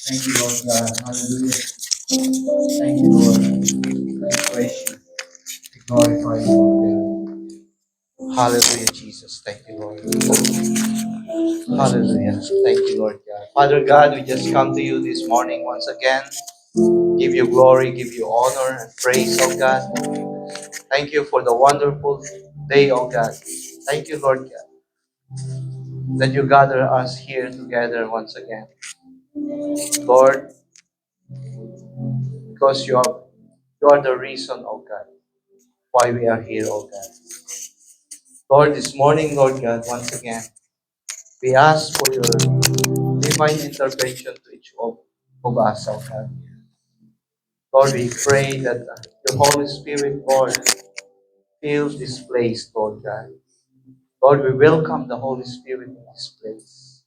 Thank you, Lord God. Hallelujah. Thank you, Lord. We praise you. We glorify you, Lord God. Hallelujah, Jesus. Thank you, Lord. Hallelujah. Thank you, Lord God. Father God, we just come to you this morning once again. Give you glory, give you honor and praise, oh God. Thank you for the wonderful day, oh God. Thank you, Lord God, that you gather us here together once again. Lord, because you are the reason, oh God, why we are here, oh God. Lord, this morning, Lord God, once again, we ask for your divine intervention to each of us, oh God. Lord, we pray that your Holy Spirit, Lord, fill this place, Lord God. Lord, we welcome the Holy Spirit in this place.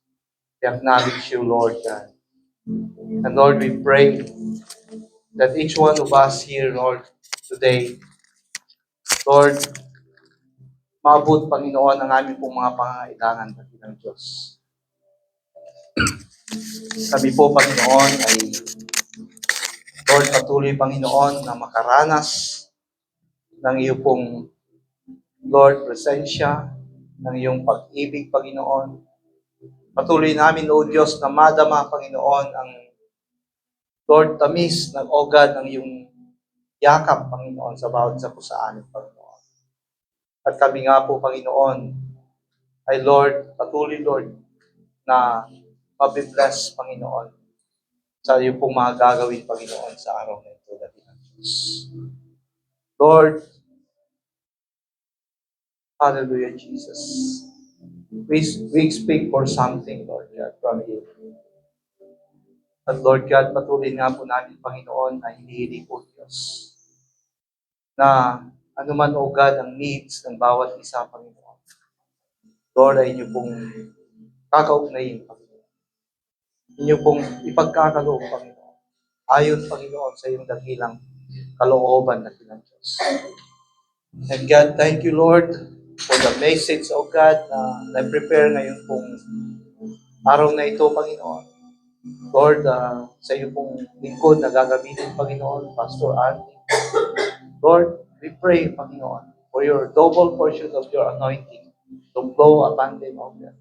We acknowledge you, Lord God. And Lord, we pray that each one of us here, Lord, today, Lord, maabot, Panginoon, ang aming pong mga pangangailangan ng Diyos. Kami po, Panginoon, ay Lord, patuloy, Panginoon, na makaranas ng iyong pong, Lord, presensya, ng iyong pag-ibig, Panginoon. Patuloy namin, O Diyos, na madama, Panginoon, ang Lord, tamis ng ogad ng iyong yakap, Panginoon, sa bawat sa amin, Panginoon. At kami nga po, Panginoon, ay Lord, patuloy, Lord, na mabibless, Panginoon, sa iyong pong mga gagawin, Panginoon, sa araw na ito, dating ng Diyos. Lord, hallelujah, Jesus. We speak for something, Lord God, from you. At Lord God, patuloy nga po namin, Panginoon, na hinihili po, Diyos, na anuman, O God, ang needs ng bawat isa, Panginoon. Lord, ay inyo pong kakaugnayin, Panginoon. Inyo pong ipagkakaloob, Panginoon. Ayon, Panginoon, sa iyong dakilang kalooban na ng Diyos. And God, thank you, Lord, for the message, O God, na na-prepare ngayon pong araw na ito, Panginoon. Lord, sa iyo pong lingkod na gagamitin, Panginoon, Pastor Andy. Lord, we pray, Panginoon, for your double portion of your anointing to flow upon them, O God.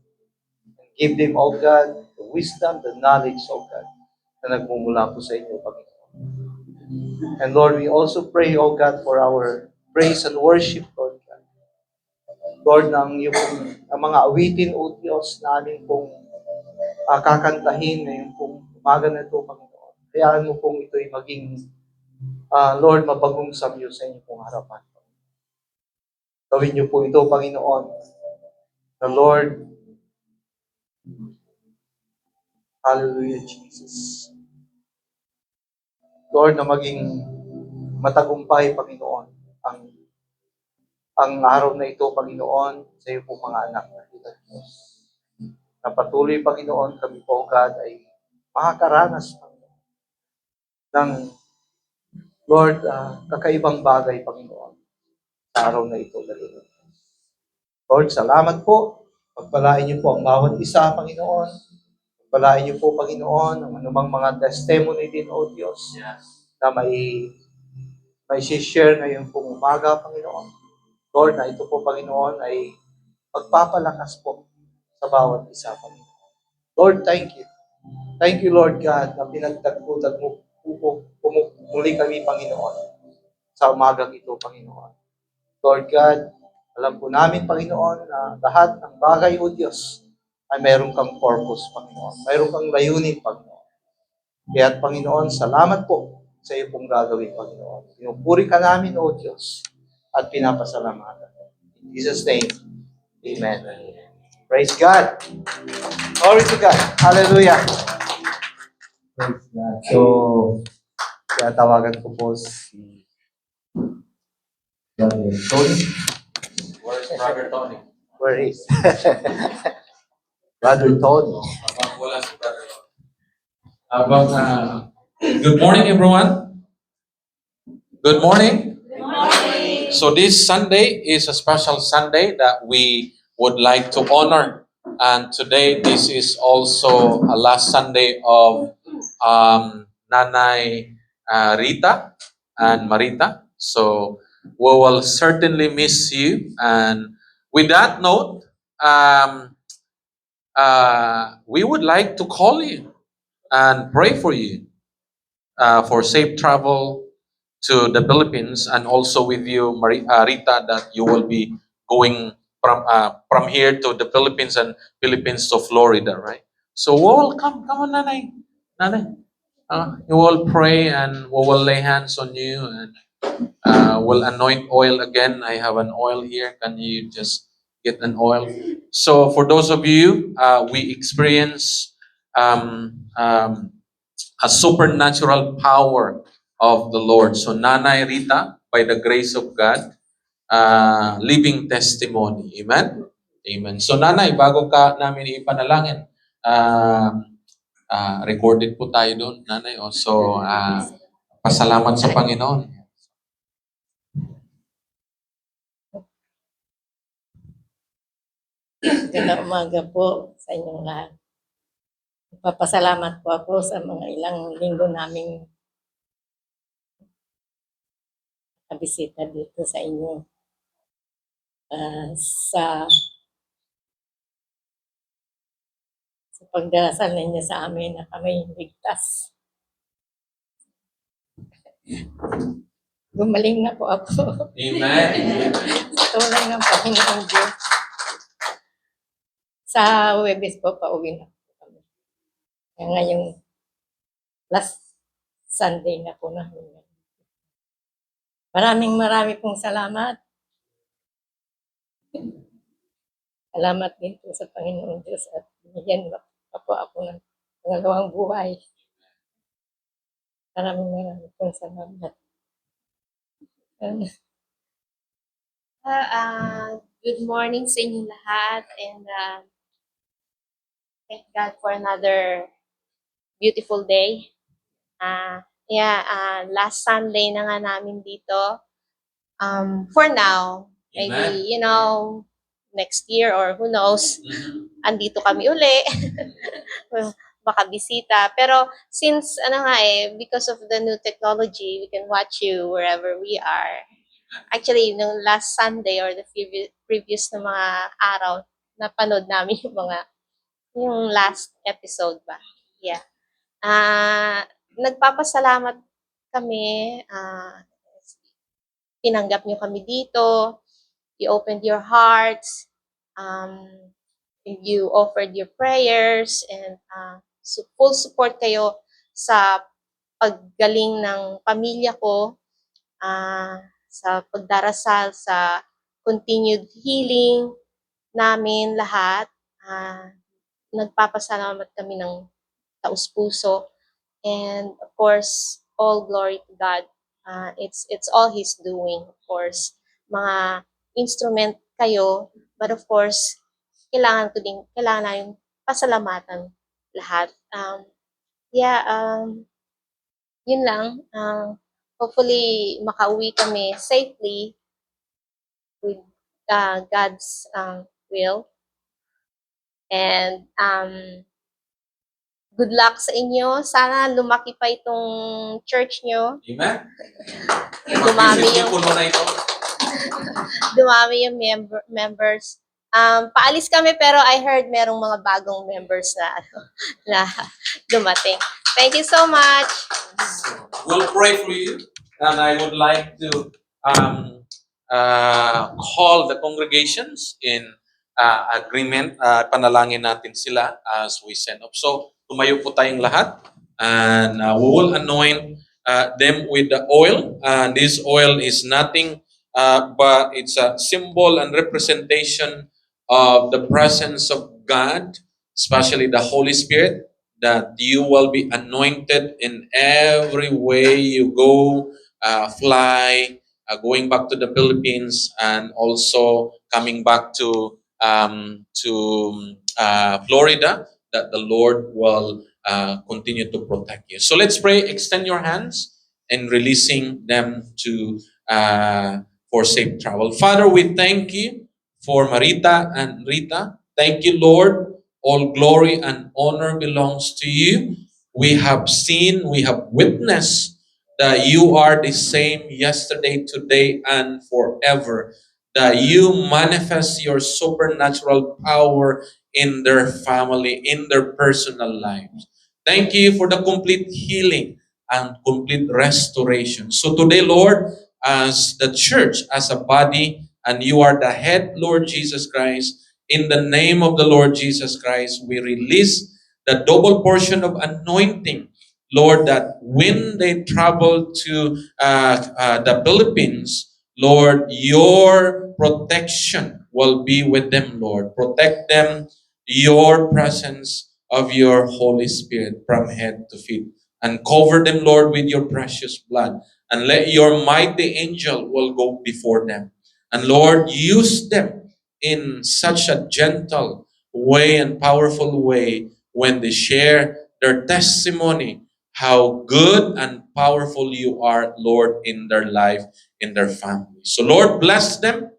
And give them, O God, the wisdom, the knowledge, O God, na nagmumula po sa inyo, Panginoon. And Lord, we also pray, O God, for our praise and worship, Lord God. Lord, ang mga awitin, O Diyos, na aming pong kakantahin ngayon pong umaga na ito, Panginoon. Hayaan mo pong ito'y maging, Lord, mabagong samyo sa inyo pong harapan. Gawin niyo po ito, Panginoon, na Lord, hallelujah, Jesus. Lord, na maging matagumpay, Panginoon, ang araw na ito, Panginoon, sa iyo pong mga anak na kita, Diyos. Na patuloy, Panginoon, kami po, God, ay makakaranas, Panginoon, ng Lord, kakaibang bagay, Panginoon, sa araw na ito. Lord, salamat po. Pagpalain niyo po ang bawat isa, Panginoon. Pagpalain niyo po, Panginoon, ang anumang mga testimony din, O Diyos, na may share ngayon pong umaga, Panginoon. Lord, na ito po, Panginoon, ay pagpapalakas po sa bawat isa, Panginoon. Lord, thank you. Thank you, Lord God, na pinagtagputan mo muli kami, Panginoon, sa umagang ito, Panginoon. Lord God, alam po namin, Panginoon, na lahat ng bagay, O Diyos, ay mayroon kang purpose, Panginoon. Mayroon kang layunin, Panginoon. Kaya, Panginoon, salamat po sa iyo pong gagawin, Panginoon. Pinupuri ka namin, O Diyos, at pinapasalamatan. In Jesus' name, Amen. Praise God. Glory to God. Hallelujah. Praise God. So, kaya tawagan ko po si Brother Tony. Where's Brother Tony? Where is? Brother Tony. Wala si Brother Tony. Good morning, everyone. Good morning. Good morning. So this Sunday is a special Sunday that we would like to honor. And today, this is also a last Sunday of Nanay Rita and Marita. So we will certainly miss you. And with that note, we would like to call you and pray for you for safe travel to the Philippines, and also with you, Rita, that you will be going from here to the Philippines and Philippines to Florida, right? So we will come on, Nanay, Nanay. You will pray and we will lay hands on you and will anoint oil again. I have an oil here. Can you just get an oil? So for those of you, we experience a supernatural power of the Lord. So Nanay Rita, by the grace of God, living testimony. Amen? Amen. So Nanay, bago ka namin ipanalangin, recorded po tayo doon, Nanay. So, pasalamat sa Panginoon. Magandang umaga po sa inyong lahat. Papasalamat po ako sa mga ilang linggo naming kabisita dito sa inyo. Sa pagdarasal ninyo sa amin na kami ligtas. Gumaling na po ako. Amen. Tulong ng Panginoon Diyos. Sa Huwebes po, pauwi na po kami. Kaya ngayong last Sunday na po namin. Maraming pong salamat. Salamat din po sa Panginoon Diyos at binigyan pa po ako ng pangalawang buhay. Maraming pong salamat. Good morning sa inyong lahat, and thank God for another beautiful day. Last Sunday na nga namin dito. For now, maybe, next year or who knows, andito kami uli. Baka bisita. Pero since, because of the new technology, we can watch you wherever we are. Actually, nung last Sunday or the previous na mga araw, napanood namin yung last episode ba. Yeah. Nagpapasalamat kami. Tinanggap nyo kami dito. You opened your hearts. You offered your prayers, and full support kayo sa paggaling ng pamilya ko. Sa pagdarasal, sa continued healing namin lahat. Nagpapasalamat kami ng taus-puso. And of course, all glory to God. It's all His doing, of course. Mga instrument kayo, but of course, kailangan namin pasalamatan lahat. Yun lang. Hopefully, makauwi kami safely with God's will. And good luck sa inyo. Sana lumaki pa itong church nyo. Amen. Dumami yung, Puno na ito. dumami yung members. Paalis kami, pero I heard merong mga bagong members na dumating. Thank you so much. We'll pray for you, and I would like to call the congregations in agreement. Panalangin natin sila as we send up. So, tumayo po tayong lahat, and we will anoint them with the oil. And this oil is nothing but it's a symbol and representation of the presence of God, especially the Holy Spirit, that you will be anointed in every way you go, fly, going back to the Philippines, and also coming back to Florida, that the Lord will continue to protect you. So let's pray. Extend your hands and releasing them to for safe travel. Father, we thank you for Marita and Rita. Thank you, Lord. All glory and honor belongs to you. We have seen, we have witnessed that you are the same yesterday, today, and forever. That you manifest your supernatural power in their family, in their personal lives. Thank you for the complete healing and complete restoration. So today, Lord, as the church, as a body, and you are the head, Lord Jesus Christ, in the name of the Lord Jesus Christ, we release the double portion of anointing, Lord, that when they travel to the Philippines, Lord, your protection will be with them, Lord. Protect them, your presence of your Holy Spirit from head to feet. And cover them, Lord, with your precious blood. And let your mighty angel will go before them. And Lord, use them in such a gentle way and powerful way when they share their testimony, how good and powerful you are, Lord, in their life, in their family. So, Lord, bless them.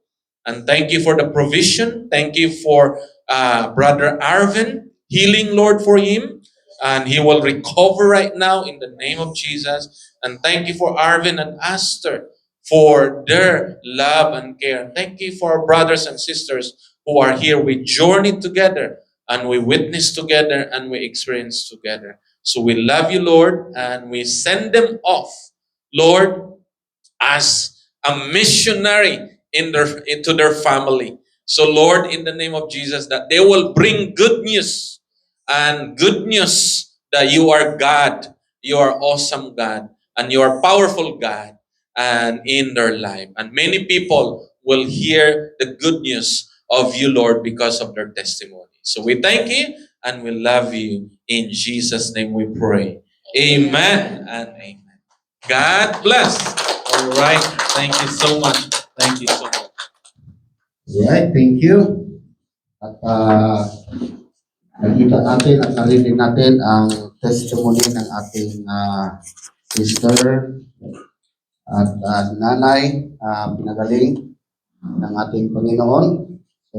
And thank you for the provision. Thank you for Brother Arvin, healing, Lord, for him. And he will recover right now in the name of Jesus. And thank you for Arvin and Esther for their love and care. Thank you for our brothers and sisters who are here. We journey together and we witness together and we experience together. So we love you, Lord, and we send them off, Lord, as a missionary into their family. So Lord, in the name of Jesus, that they will bring good news and good news that you are God, you are awesome God, and you are powerful God, and in their life. And many people will hear the good news of you, Lord, because of their testimony. So we thank you and we love you. In Jesus' name we pray. Amen and amen. God bless. All right. Thank you so much. Thank you so much. Alright, thank you. At nakita natin at narinig natin ang testimony ng ating sister at nanay, pinagaling ng ating Panginoon. So,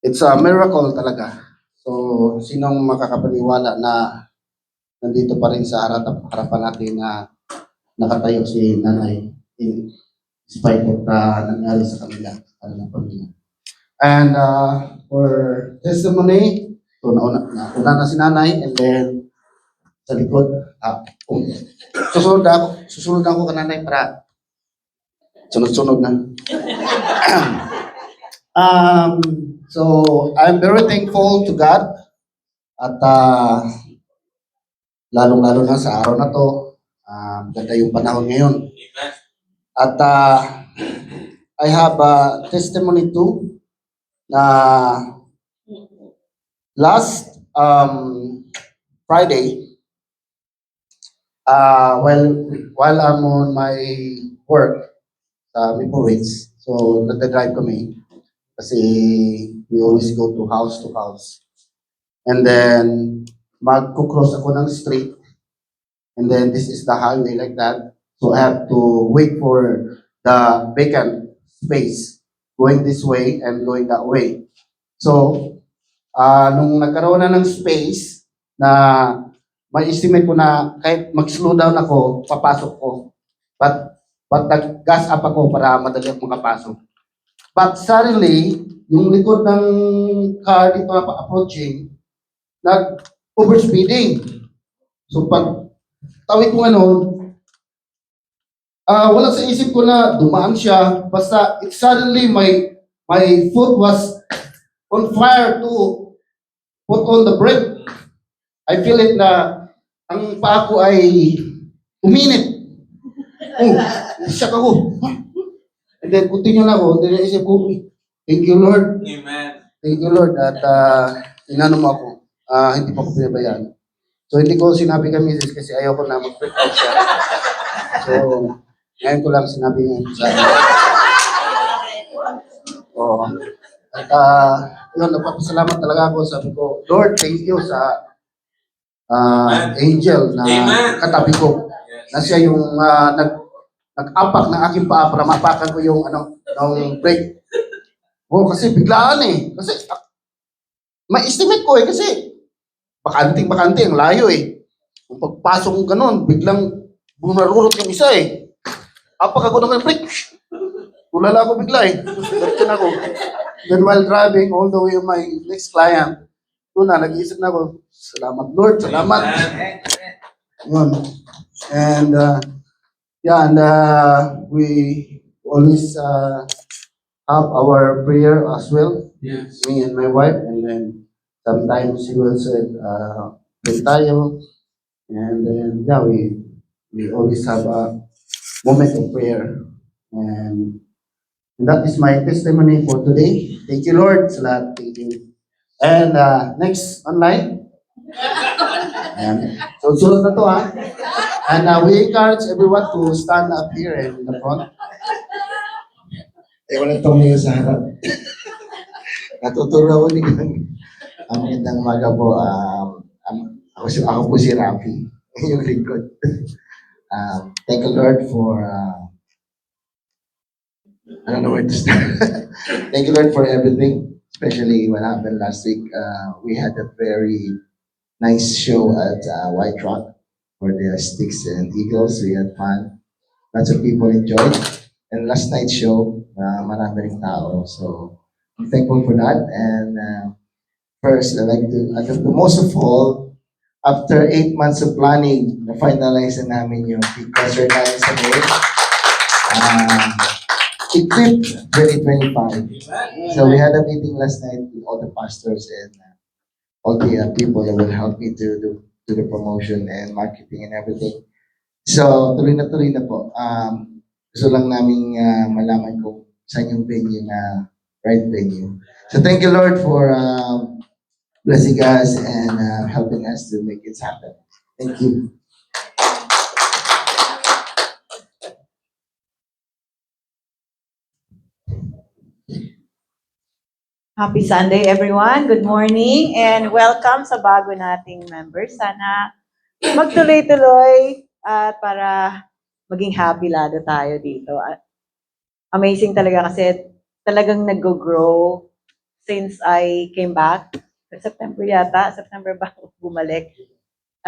it's a miracle talaga. So, sinong makakapaniwala na nandito pa rin sa harapan natin na nakatayo si nanay in spite of nangyari sa kanila, sa kanilang pamilya. And for testimony, so nauna na si nanay, and then sa likod, susunod ako ka nanay para sunod-sunod na. So I'm very thankful to God at lalong-lalo na sa araw na to, ganda yung panahon ngayon. At I have a testimony too na last Friday, while I'm on my work sa Maple Ridge, so nagda-drive kami kasi we always go to house, and then magko-cross ako ng street, and then this is the highway like that, so I have to wait for the vacant space going this way and going that way. So nung nagkaroon na ng space na may estimate ko na kahit mag-slow down ako, papasok ko. But nag-gas up ako para madali ako makapasok. But suddenly, yung likod ng car dito na approaching, nag-overspeeding. So pag tawid ko wala sa isip ko na dumaan siya. Basta suddenly my foot was on fire to put on the brake. I feel it na ang paa ko ay uminit. Shock ako. And then continue na ako. Then isip ko, thank you Lord. Amen. Thank you Lord at inano mo ako. Hindi pa ako pinabayaan. So hindi ko sinabi kay Mrs. kasi ayaw ko na mag-freak out siya. So ngayon ko lang sinabi ngayon sa Oo. At yun, nagpapasalamat talaga ako. Sabi ko, Lord, thank you sa angel na Amen. katabi ko. Na siya yung nag-apak ng aking paa para mapakan ko yung ng brake. Kasi biglaan eh. Kasi may estimate ko kasi Bakanting-bakante, ang layo eh. Kung pagpasok ko ganun, biglang bunarurot yung isa eh. Apak ako ng break. Tulala ako bigla eh. Diretso na ako. Then while driving all the way to my next client, doon na, nag-iisip na ako, salamat Lord, salamat. Yun. And yeah, and we always have our prayer as well, Yes. me and my wife, and then sometimes she will say, pray tayo, and then yeah, we always have a moment of prayer, and that is my testimony for today. Thank you, Lord, sa lahat. Thank you. And next online, and so sunod na to ha. And we encourage everyone to stand up here in the front. Wala tumayo sa harap. Natuturo ko ni Kang. Ang magandang umaga po. Ako po si Rafi. Yung lingkod. Thank you Lord for I don't know where to start. Thank you Lord for everything. Especially what happened last week. We had a very nice show at White Rock for the Sticks and Eagles. We had fun. Lots of people enjoyed. And last night's show, marami ring tao. So, I'm thankful for that. And first, I'd like to, the most of all, after 8 months of planning, na-finalize na namin yung big concert namin sa May. Equipped 2025. So, we had a meeting last night with all the pastors and all the people that will help me to do the promotion and marketing and everything. So, tuloy na po. Gusto lang namin malaman kung saan yung venue na right venue. So thank you Lord for blessing us and helping us to make it happen. Thank you. Happy Sunday, everyone. Good morning and welcome sa bago nating members. Sana magtuloy-tuloy at para maging happy lalo tayo dito. Amazing talaga kasi talagang nag-grow since I came back. September yata. September ba bumalik?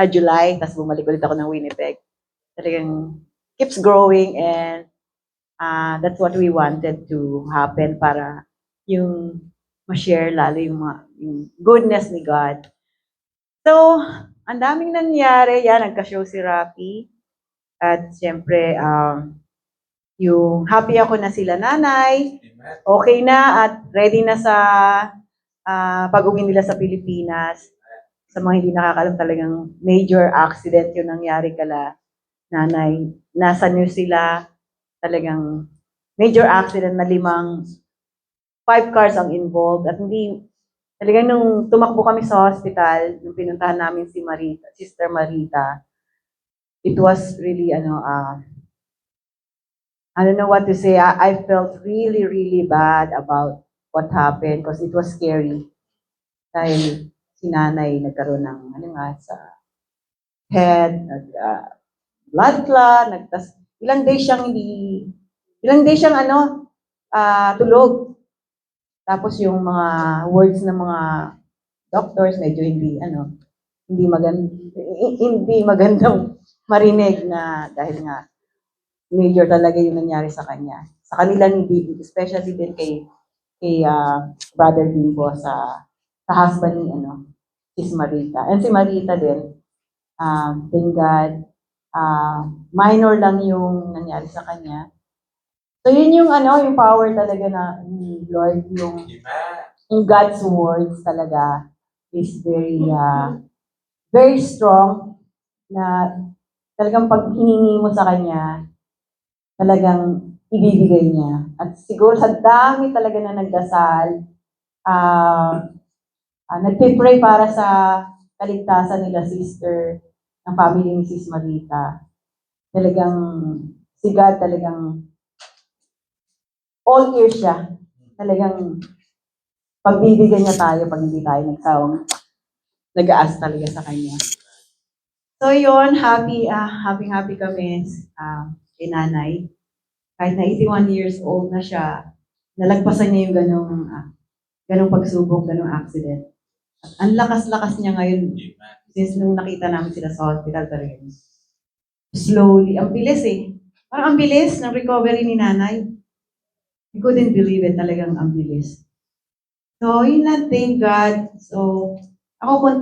July. Tapos bumalik ulit ako ng Winnipeg. Talagang keeps growing and that's what we wanted to happen para yung ma-share lalo yung goodness ni God. So, ang daming nangyari. Yan, nagka-show si Rafi. At siyempre, yung happy ako na sila nanay. Okay na at ready na sa pag-uwi nila sa Pilipinas. Sa mga hindi nakakalam talagang major accident yung nangyari kala nanay. Nasa news sila talagang major accident na 5 cars ang involved at hindi talagang nung tumakbo kami sa hospital, nung pinuntahan namin si Marita, Sister Marita, it was really I don't know what to say. I felt really, really bad about what happened because it was scary. Dahil si nanay nagkaroon ng sa head, blood clot, ilang days siyang tulog. Tapos yung mga words ng mga doctors medyo hindi magandang marinig na dahil nga major talaga yung nangyari sa kanya. Sa kanila ni Bibi, especially din kay Brother Bimbo sa husband ni si Marita. And si Marita din, thank God, minor lang yung nangyari sa kanya. So yun yung yung power talaga na ni Lord, yung God's words talaga is very strong na talagang pag hiningi mo sa kanya, talagang ibibigay niya. At siguro sa dami talaga na nagdasal, nagpipray para sa kaligtasan nila sister ng family ni Sis Marita. Talagang si God talagang all ears siya. Talagang pagbibigyan niya tayo pag hindi tayo nagsawang nag-aas talaga sa kanya. So yun, happy kami kay nanay. Kahit na 81 years old na siya, nalagpasan niya yung ganong pagsubok, ganong accident. Ang lakas-lakas niya ngayon. Amen. Since nung nakita namin sila sa hospital, talagang slowly, ang bilis eh. Parang ang bilis ng recovery ni nanay. I couldn't believe it, talagang ang bilis. So, yun lang, thank God. So, ako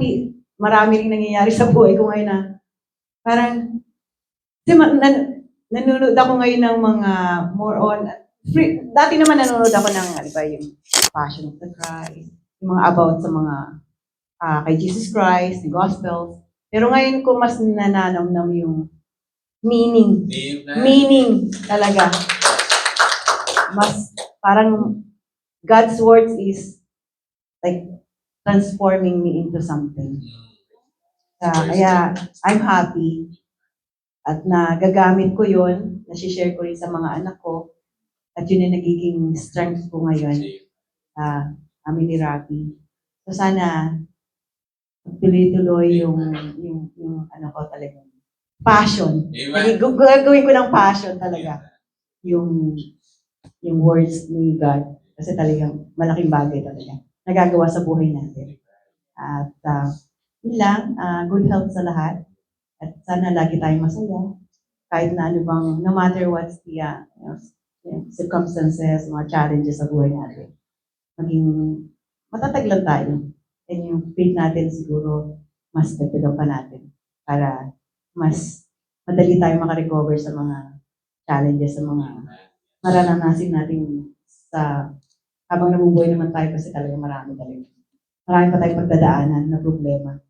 marami rin nangyayari sa buhay ko ngayon na parang, kasi nanonood ako ngayon ng mga more on, dati naman nanonood ako ng, ano ba, yung Passion of the Christ, yung mga about sa mga kay Jesus Christ, the Gospels. Pero ngayon ko mas nananamnam yung meaning. Amen. Meaning talaga. Mas parang God's words is like transforming me into something. Kaya I'm happy at nagagamit ko yun, nasi-share ko rin sa mga anak ko at yun yung nagiging strength ko ngayon. Amin ni Rafi. So sana tuloy-tuloy yung ano ko talaga. Passion. Amen. Gagawin ko ng passion talaga. Yung words ni God. Kasi talagang malaking bagay talaga. Nagagawa sa buhay natin. At yun lang, good health sa lahat. At sana lagi tayong masaya. Kahit na ano bang, no matter what's the circumstances, mga challenges sa buhay natin. Maging matatag lang tayo. And yung faith natin siguro, mas dagdagan pa natin. Para mas madali tayo makarecover sa mga challenges, sa mga mararanasin natin sa habang nabubuhay naman tayo kasi talaga marami talaga. Marami pa tayong pagdadaanan na problema.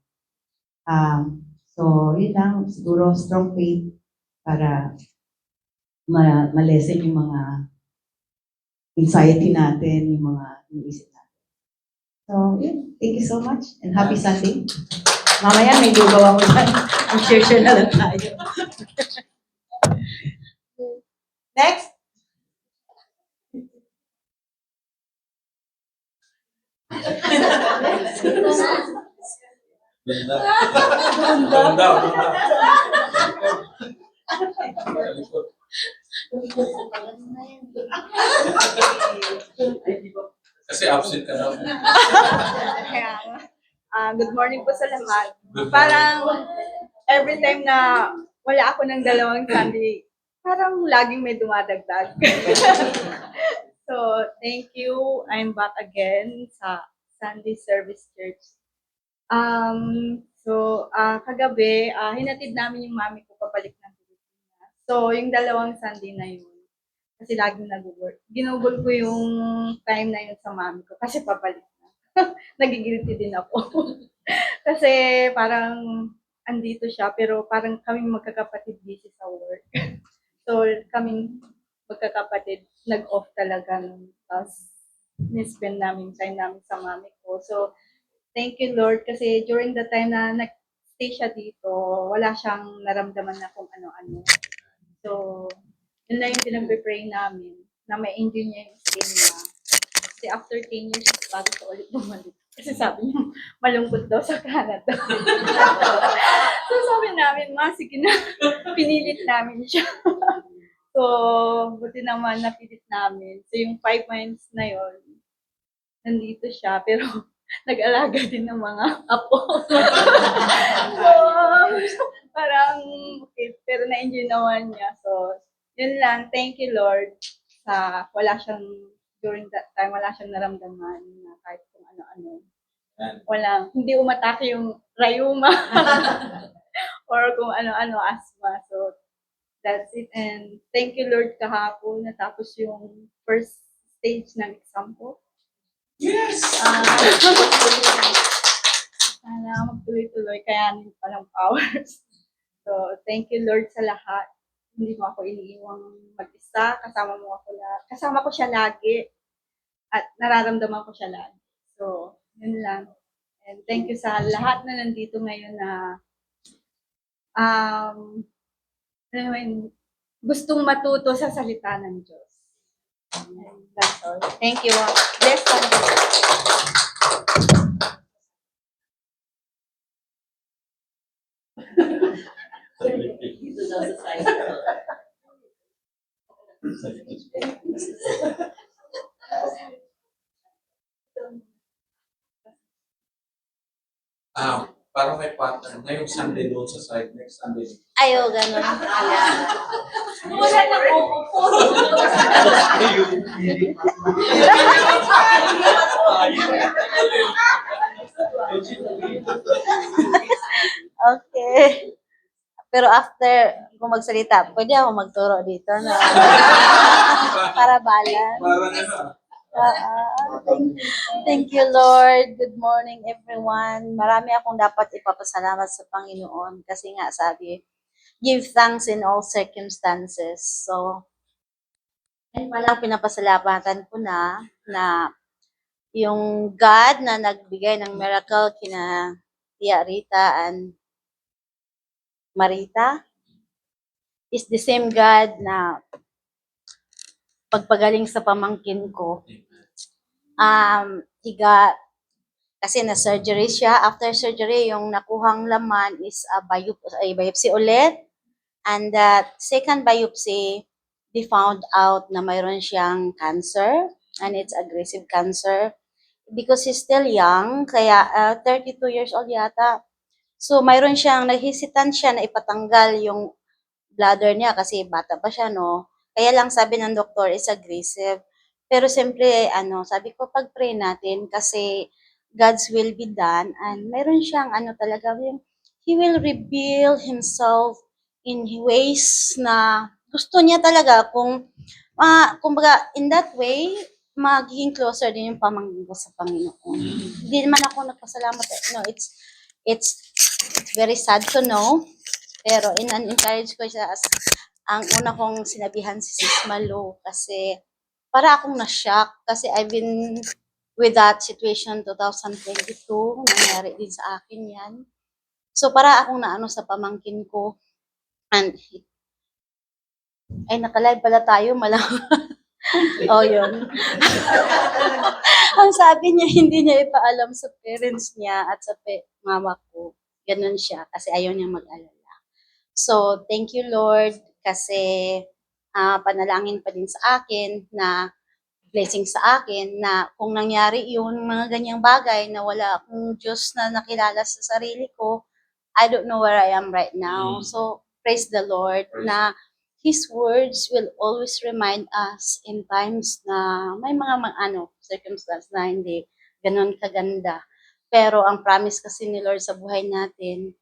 So, yun lang, siguro strong faith para ma-lessen yung mga anxiety natin, yung mga iniisip natin. So, yun. Thank you so much and happy Sunday. Mamaya may gugawa mo dyan. Share na lang tayo. Next. Doon daw. Kasi absent ka daw. Kaya nga. Good morning po sa lahat. Parang every time na wala ako ng dalawang Sunday, parang laging may dumadagdag. So, thank you. I'm back again sa Sunday Service Church. Kagabi, hinatid namin yung mami ko papalik ng Pilipinas. So, yung dalawang Sunday na yun, kasi laging nag-work. Ginugol ko yung time na yun sa mami ko kasi papalik na. Nagigilty din ako. Kasi parang andito siya, pero parang kaming magkakapatid busy sa work. So, kaming magkakapatid, nag-off talaga nun. Tapos, ni-spend namin time namin sa mami ko. So, thank you, Lord, kasi during the time na nag-stay siya dito, wala siyang naramdaman na kung ano-ano. So, yun lang yung pinag-pray namin, na may enjoy niya yung stay niya. Kasi after 10 years, bago siya ulit bumalik. Kasi sabi niya, malungkot daw sa Canada. So sabi namin, sige na, pinilit namin siya. So, buti naman napilit namin. So yung 5 months na yon, nandito siya, pero nag-alaga din ng mga apo. So, parang, okay, pero na-enjoy naman niya. So, yun lang, thank you Lord, sa during that time, wala siyang naramdaman na kahit kung ano-ano. Hindi umatake yung rayuma or kung ano-ano, asthma. So, that's it. And thank you Lord, kahapon natapos yung first stage ng exam ko. Yes! Sana magtuloy-tuloy, kayanin pa ng powers. So, thank you Lord sa lahat. Hindi mo ako iniiwang mag-isa, kasama ko siya lagi. At nararamdaman ko siya lagi. So, yun lang. And thank you sa lahat na nandito ngayon na gustong matuto sa salita ng Diyos. And that's all. Thank you. Bless Para may partner, ngayong Sunday doon sa side, next Sunday. Ayaw, ganun. Wala na po. Okay. Pero after kung magsalita, pwede ako magturo dito na para balance. Parang ano, Thank you, Lord. Good morning, everyone. Marami akong dapat ipapasalamat sa Panginoon kasi nga sabi, give thanks in all circumstances. So, yan palang pinapasalamatan ko na yung God na nagbigay ng miracle kina Tia Rita and Marita is the same God na pagpagaling sa pamangkin ko. Higa, kasi na-surgery siya. After surgery, yung nakuhang laman is a biopsy ulit. And that second biopsy, they found out na mayroon siyang cancer. And it's aggressive cancer. Because he's still young, kaya 32 years old yata. So, mayroon siyang, naghisitan siya na ipatanggal yung bladder niya kasi bata pa siya, no? Kaya lang sabi ng doktor is aggressive. Pero siyempre, sabi ko, pag-pray natin kasi God's will be done. And meron siyang, talaga, yung He will reveal Himself in ways na gusto niya talaga. Kumbaga, in that way, magiging closer din yung pamangkin ko sa Panginoon. Hindi naman ako nagpasalamat. No, it's very sad to know. Pero in-encourage ko siya as ang una kong sinabihan si Sis Malu kasi para akong na-shock kasi I've been with that situation 2022, nangyari din sa akin yan. So para akong naano sa pamangkin ko and ay nakalive pala tayo oh yun. Ang sabi niya hindi niya ipaalam sa parents niya at sa mama ko. Ganun siya kasi ayaw niya mag-alala. So, thank you, Lord, kasi panalangin pa din sa akin na blessing sa akin na kung nangyari yun, mga ganyang bagay na wala akong Diyos na nakilala sa sarili ko, I don't know where I am right now. So, praise the Lord na His words will always remind us in times na may mga circumstance na hindi ganun kaganda. Pero ang promise kasi ni Lord sa buhay natin,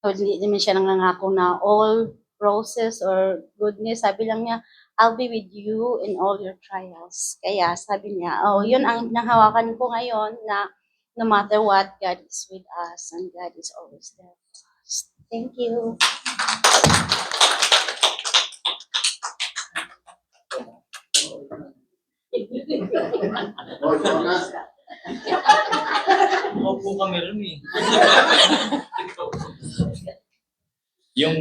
so, hindi naman siya nangangako na all roses or goodness. Sabi lang niya, I'll be with you in all your trials. Kaya sabi niya, yun ang nahawakan ko ngayon na no matter what, God is with us and God is always there for us. Thank you. Opo kami rin eh. Yung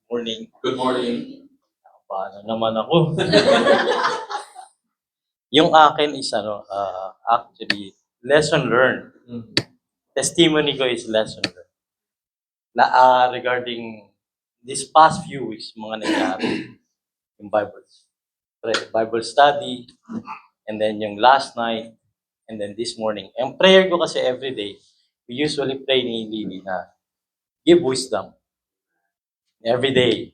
morning, good morning. paano naman ako? Yung akin is actually lesson learned. Testimony ko is lesson learned. Na regarding this past few weeks, mga nangyari, yung Bible study, and then yung last night, and then this morning. Ang prayer ko kasi every day, we usually pray ni Lily na give wisdom every day.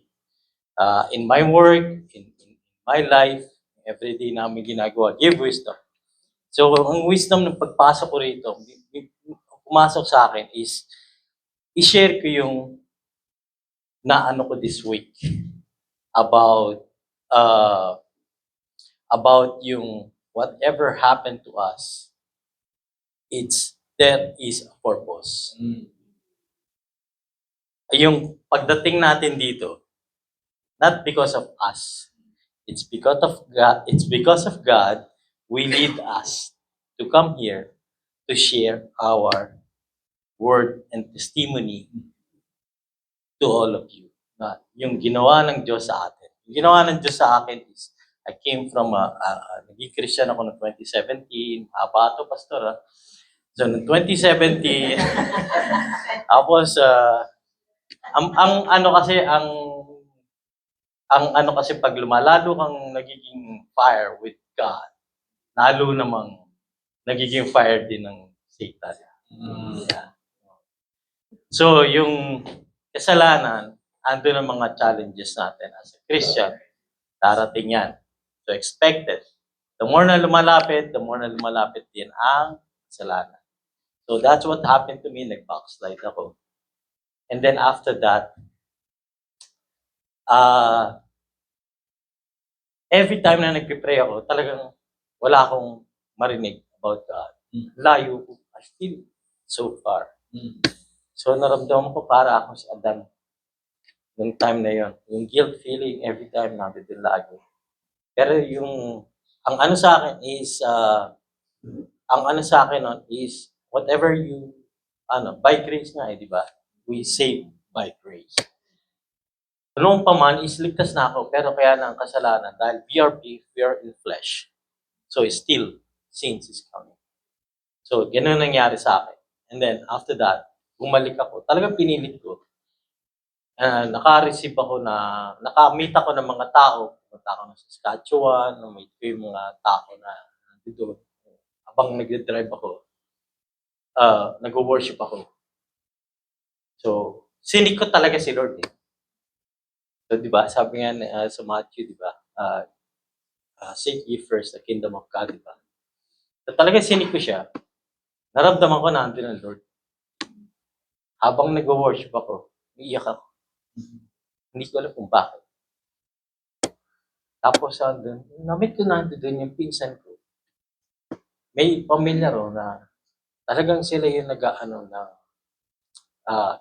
In my work, in my life, every day namin ginagawa, give wisdom. So, ang wisdom ng pagpasok ko rito, pumasok sa akin is, i-share ko yung naano ko this week about yung whatever happened to us, there is a purpose. Yung pagdating natin dito, not because of us. It's because of God. It's because of God we lead us to come here to share our word and testimony to all of you. Na yung ginawa ng Diyos sa atin. Yung ginawa ng Diyos sa akin is, I came from naging Christian ako noong 2017. Haba ito, pastor. So, noong 2017, tapos, kasi pag lumalalo kang nagiging fire with God, lalo namang nagiging fire din ng Satan. Yeah. So, yung kasalanan, ando ng mga challenges natin as a Christian, darating yan. So, expected. The more na lumalapit din ang kasalanan. So, that's what happened to me. Nag-backslide ako. And then after that, every time na nagpipray ako, talagang wala akong marinig about God. Layo ko. Still so far. So, naramdaman ko para ako si Adan. Nung time na yon, yung guilt feeling every time nandito lagi. Pero ang ano sa akin nun is, whatever you, by grace nga di ba? We saved by grace. Noong pa man, is ligtas na ako, pero kaya na ang kasalanan, dahil we are in flesh. So, still, sins is coming. So, ganun nangyari sa akin. And then, after that, bumalik ako. Talagang pinilit ko. Naka-receive ako naka-meet ako ng mga tao. Pumunta ako sa Saskatchewan, meet ko yung mga tao na nandito. Habang nag-drive ako, nag-worship ako. So, sinig ko talaga si Lord eh. So, di ba, sabi nga sa Matthew, di ba, seek ye first the kingdom of God, di ba? So, talaga sinig ko siya. Naramdaman ko na andun ang Lord. Habang nag-worship ako, umiiyak ako. Hindi ko alam kung bakit. Tapos, na-meet ko na doon yung pinsan ko. May pamilya ro na talagang sila yung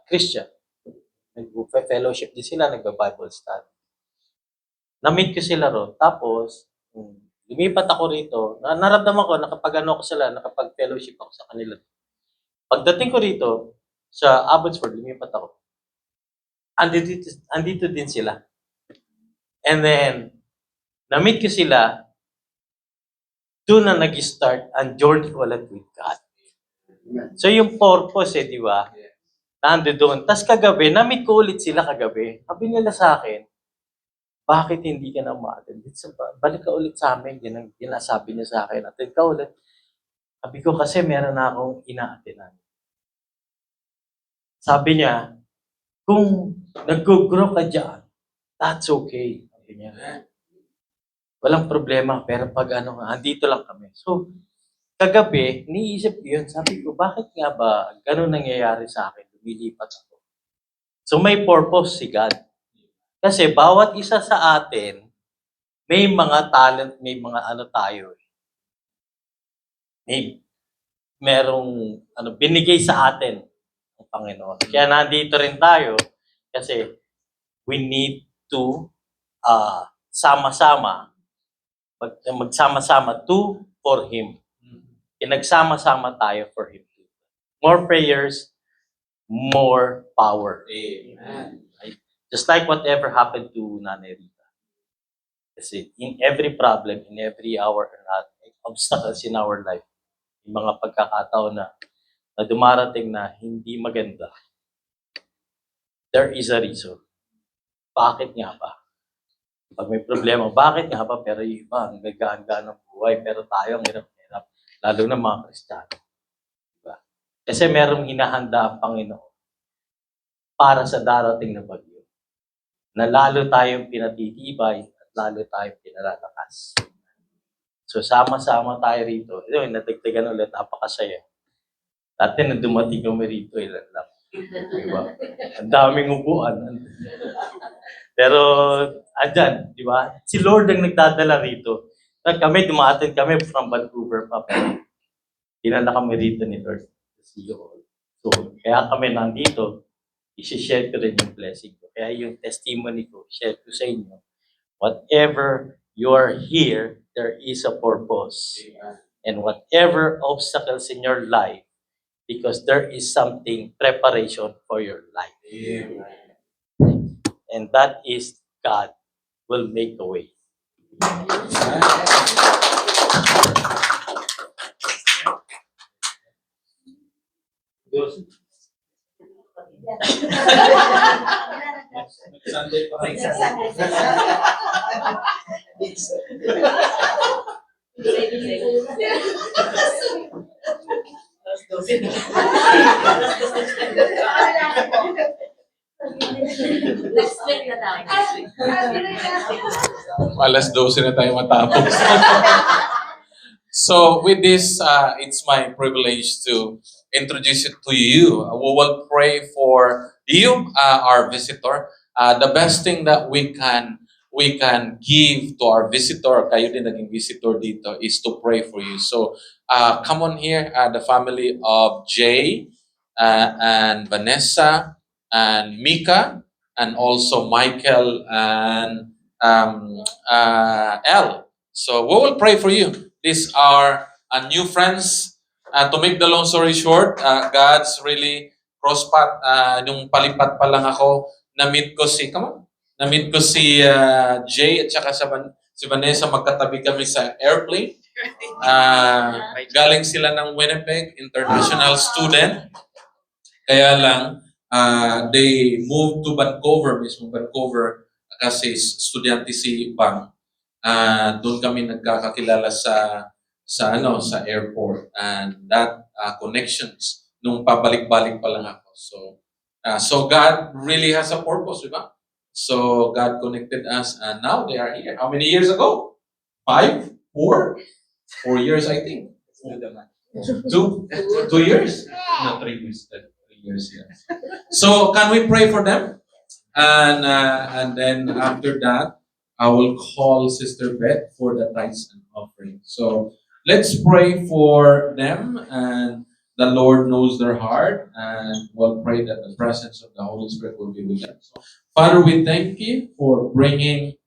Christian. Nag-fellowship din sila, nag-Bible study. Na-meet ko sila ro. Tapos, lumipat ako rito. Naramdaman ko, nakapag-fellowship ako sa kanila. Pagdating ko rito, sa Abbotsford, lumipat ako. Andito din sila. And then, na-meet ko sila, doon na nag-start ang journey ko ulit with God. So yung purpose di ba? Nando doon. Tapos kagabi, na-meet ko ulit sila kagabi. Sabi nila sa akin, bakit hindi ka na ma-attend? Balik ka ulit sa amin. Yan ang ginasabi niya sa akin. Attend ka ulit. Sabi ko kasi meron na akong ina-attendan. Sabi niya, kung nag-grow ka dyan, that's okay. Sabi niya. Walang problema, pero pag andito lang kami. So, kagabi, niisip ko yun. Sabi ko, bakit nga ba ganun nangyayari sa akin? Lumilipat ako. So, may purpose si God. Kasi bawat isa sa atin, may mga talent, may mga tayo. Merong binigay sa atin ng Panginoon. Kaya nandito rin tayo kasi we need to magsama-sama for Him. Pinagsama-sama tayo for Him. More prayers, more power. Amen. Right? Just like whatever happened to Nanay Rita. Kasi in every problem, in every hour, obstacles in our life, yung mga pagkakataon na dumarating na hindi maganda, there is a reason. Bakit nga ba? Pag may problema, bakit nga ba? Pero yung iba, ang gagaan-gaan ng buhay, pero tayo ang hirap-hirap, lalo na mga Kristiyano. Diba? Kasi merong hinahanda ang Panginoon para sa darating na bagyo, na lalo tayong pinatitibay at lalo tayong pinalalakas. So, sama-sama tayo rito. Ito, natagtagan ulit, napakasaya. Dati na dumating kami rito, ilan lang. Diba? Ang daming upuan. Pero, andyan, di ba? Si Lord ang nagdadala rito. Kami, dumating kami from Vancouver pa, pero dinala kami rito ni Lord. So, kaya kami nandito, isi-share ko rin yung blessing ko. Kaya yung testimony ko, share ko sa inyo. Whatever you are here, there is a purpose. And whatever obstacles in your life, because there is something, preparation for your life. And that is God will make a way. Sunday pa rin. Next week na daw. Alas 12 na tayo matapos. So with this, it's my privilege to introduce it to you. We will pray for you, our visitor. The best thing that we can give to our visitor, kayo din naging visitor dito, is to pray for you. So come on here, the family of Jay and Vanessa and Mika and also Michael and Elle. So we will pray for you. These are new friends. To make the long story short, God's really crosspath. Nung palipat pa lang ako, na-meet ko si, Jay at saka si Vanessa, magkatabi kami sa airplane. Galing sila ng Winnipeg, international student. Kaya lang, they moved to Vancouver, mismo Vancouver, kasi estudyante si Bang. Doon kami nagkakakilala sa airport, and that connections nung pabalik-balik pa lang ako. So God really has a purpose, di ba? So God connected us, and now they are here. How many years ago? 5, 4 years, I think. 2 years? No, 3 years. 3 years, yeah. So can we pray for them? And then after that, I will call Sister Beth for the tithes and offering. So let's pray for them, and the Lord knows their heart, and we'll pray that the presence of the Holy Spirit will be with them. So, Father, we thank you for bringing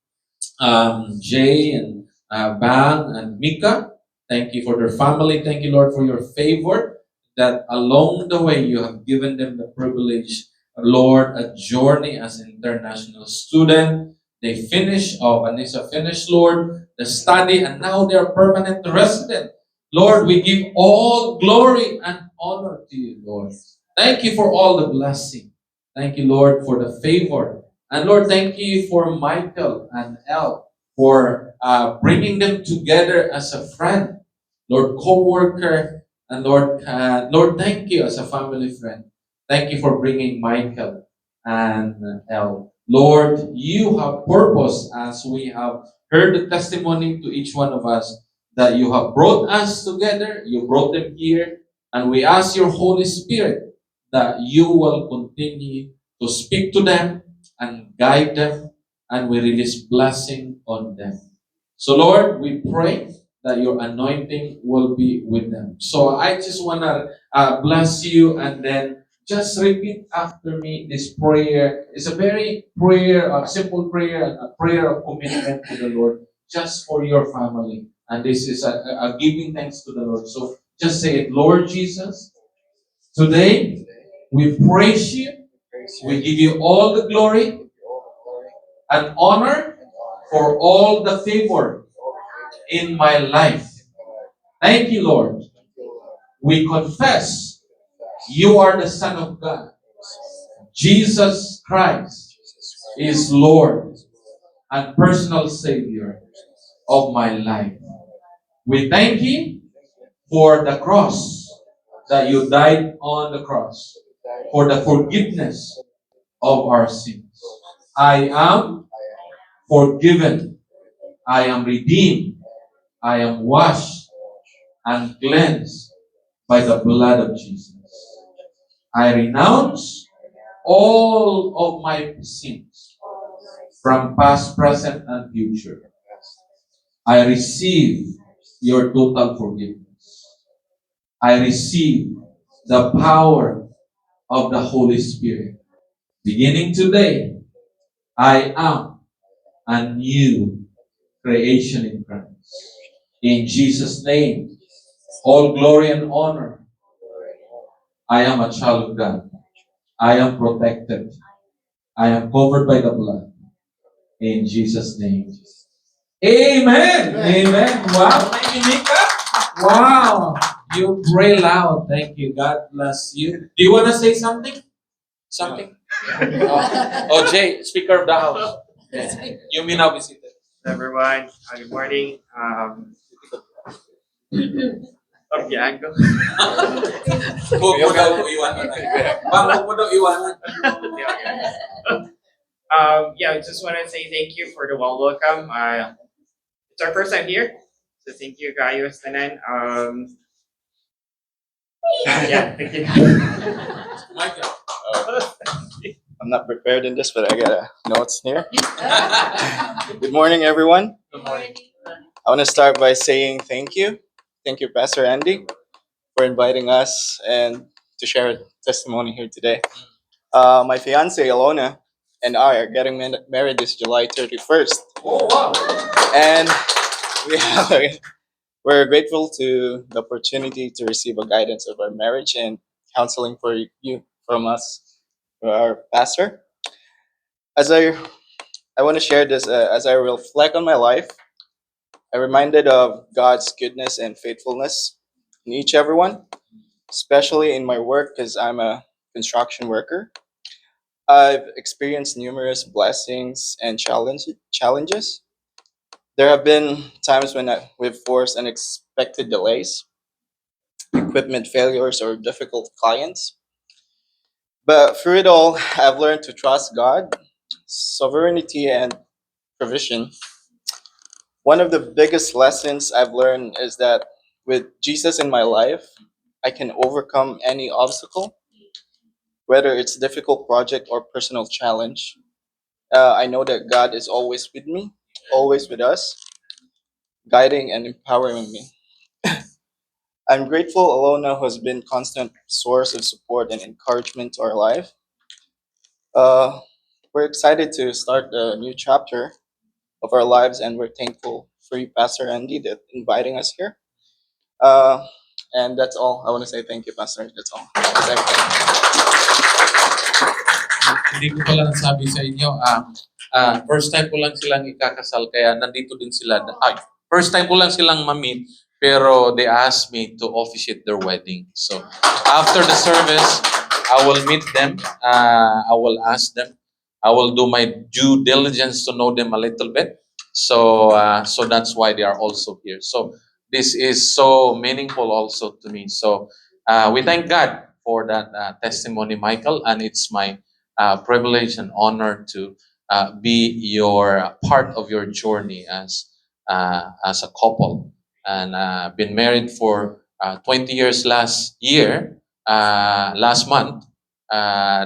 Jay and Bang and Mika. Thank you for their family. Thank you, Lord, for your favor, that along the way you have given them the privilege, Lord, a journey as an international student. They Vanessa finished, Lord, the study, and now they are permanent resident. Lord, we give all glory and honor to you, Lord. Thank you for all the blessing. Thank you, Lord, for the favor. And Lord, thank you for Michael and Elle for bringing them together as a friend, Lord, co-worker, and Lord, thank you as a family friend. Thank you for bringing Michael and Elle. Lord, you have purpose, as we have heard the testimony to each one of us, that you have brought us together, you brought them here, and we ask your Holy Spirit that you will continue to speak to them and guide them, and we release blessing on them. So Lord, we pray that your anointing will be with them. So I just want to bless you, and then just repeat after me this prayer. It's a very simple prayer, and a prayer of commitment to the Lord, just for your family. And this is a giving thanks to the Lord. So just say it, Lord Jesus, today we praise you. We give you all the glory and honor for all the favor in my life. Thank you, Lord. We confess you are the Son of God. Jesus Christ is Lord and personal Savior of my life. We thank you for the cross, that you died on the cross for the forgiveness of our sins. I am forgiven. I am redeemed. I am washed and cleansed by the blood of Jesus. I renounce all of my sins from past, present, and future. I receive your total forgiveness. I receive the power of the Holy Spirit. Beginning today, I am a new creation in Christ. In Jesus' name, all glory and honor. I am a child of God. I am protected. I am covered by the blood. In Jesus' name. Amen. Amen. Wow. Thank you, Mika. Wow. You pray loud. Thank you. God bless you. Do you want to say something? Something? Oh, Jay, Speaker of the House. You may now be seated. Everyone, good morning. Bianco. Huwag mo daw iwanan. Ma'am, huwag mo daw iwanan. Yeah, I just want to say thank you for the warm welcome. It's our first time here, so thank you, Gayos Tanan. Yeah, thank you. Michael. I'm not prepared in this, but I got notes here. Good morning, everyone. Good morning. I want to start by saying thank you. Thank you, Pastor Andy, for inviting us and to share a testimony here today. My fiance, Alona, and I are getting married this July 31st. Oh, wow. And we're grateful to the opportunity to receive a guidance of our marriage and counseling for you from us, for our pastor. As I want to share this as I reflect on my life. I'm reminded of God's goodness and faithfulness in each everyone, especially in my work because I'm a construction worker. I've experienced numerous blessings and challenges. There have been times when we've faced unexpected delays, equipment failures, or difficult clients. But through it all, I've learned to trust God, sovereignty, and provision. One of the biggest lessons I've learned is that with Jesus in my life, I can overcome any obstacle, whether it's difficult project or personal challenge. I know that God is always with me, always with us, guiding and empowering me. I'm grateful Alona has been constant source of support and encouragement to our life. Uh, we're excited to start a new chapter of our lives, and we're thankful for you, Pastor Andy, that inviting us here. Uh, and that's all. I want to say thank you, Pastor. That's all. Thank you. Hindi ko pala nasabi sa inyo, first time ko lang silang ikakasal, kaya nandito din sila. First time ko lang silang ma-meet, pero they asked me to officiate their wedding. So, after the service, I will meet them. I will ask them. I will do my due diligence to know them a little bit. So, so that's why they are also here. So, this is so meaningful also to me. So, we thank God for that testimony, Michael, and it's my privilege and honor to be your part of your journey as a couple, and been married for 20 years last month,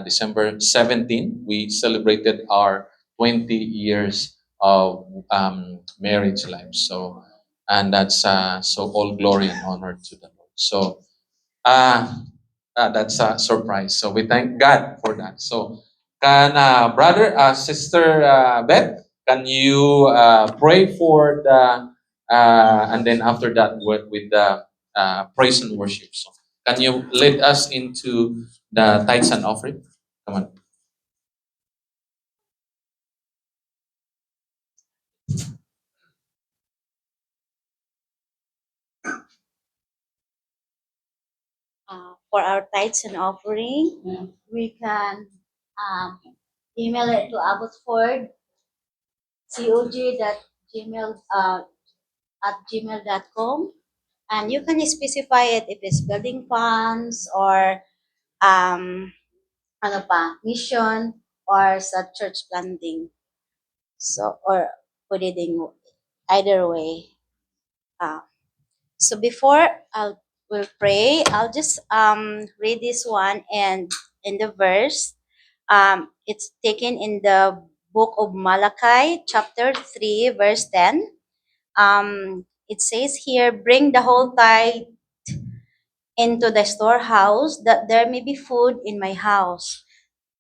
December 17. We celebrated our 20 years of marriage life. So, and that's so all glory and honor to the Lord. So, uh, that's a surprise. So we thank God for that. So can sister Beth, can you pray for the and then after that with the praise and worship. So can you lead us into the tithes and offering? Come on. For our tithes and offering, we can email it to abbotsford@gmail.com, and you can specify it if it's building funds or ano pa, mission or sa church planting. So, or pwede ding either way. So before we'll pray, I'll just read this one, and in the verse, it's taken in the book of Malachi, chapter 3, verse 10. It says here, bring the whole tithe into the storehouse, that there may be food in my house.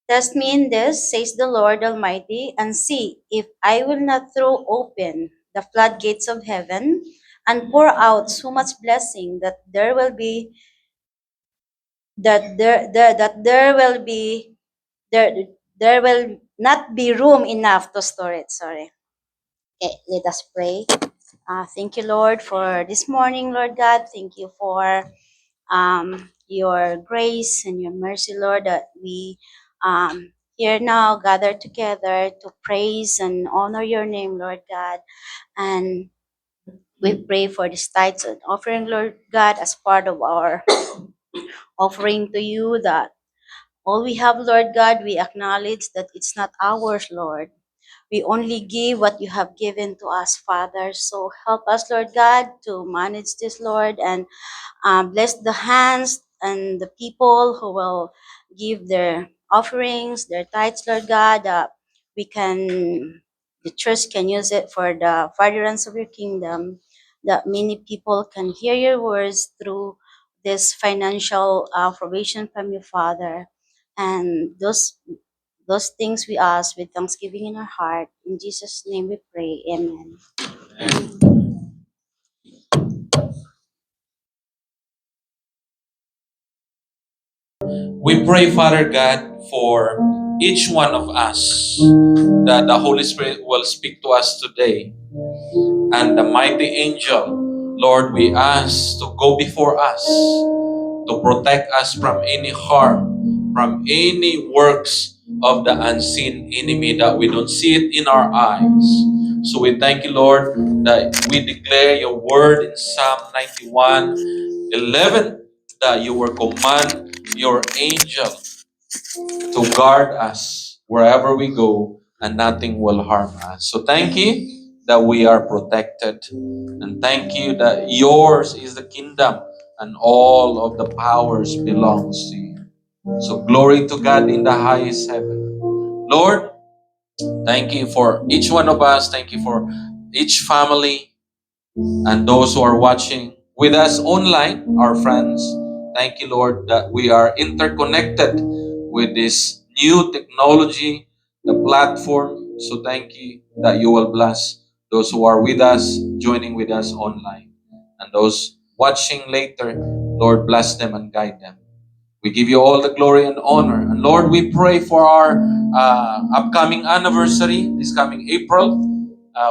Test me in this, says the Lord Almighty, and see if I will not throw open the floodgates of heaven and pour out so much blessing that there will be there will not be room enough to store it. Sorry. Okay, let us pray. Thank you, Lord, for this morning, Lord God. Thank you for your grace and your mercy, Lord, that we here now gather together to praise and honor your name, Lord God. And We pray for this tithes and offering, Lord God, as part of our offering to you, that all we have, Lord God, we acknowledge that it's not ours, Lord. We only give what you have given to us, Father. So help us, Lord God, to manage this, Lord, and bless the hands and the people who will give their offerings, their tithes, Lord God, that the church can use it for the furtherance of your kingdom, that many people can hear your words through this financial provision from your Father. And those things we ask with thanksgiving in our heart. In Jesus' name we pray. Amen. We pray, Father God, for each one of us, that the Holy Spirit will speak to us today. And the mighty angel, Lord, we ask to go before us, to protect us from any harm, from any works of the unseen enemy that we don't see it in our eyes. So we thank you, Lord, that we declare your word in Psalm 91:11, that you will command your angel to guard us wherever we go, and nothing will harm us. So thank you that we are protected, and thank you that yours is the kingdom and all of the powers belongs to you. So glory to God in the highest heaven. Lord, thank you for each one of us. Thank you for each family and those who are watching with us online, our friends. Thank you, Lord, that we are interconnected with this new technology, the platform. So thank you that you will bless those who are with us, joining with us online. And those watching later, Lord, bless them and guide them. We give you all the glory and honor. And Lord, we pray for our upcoming anniversary, this coming April.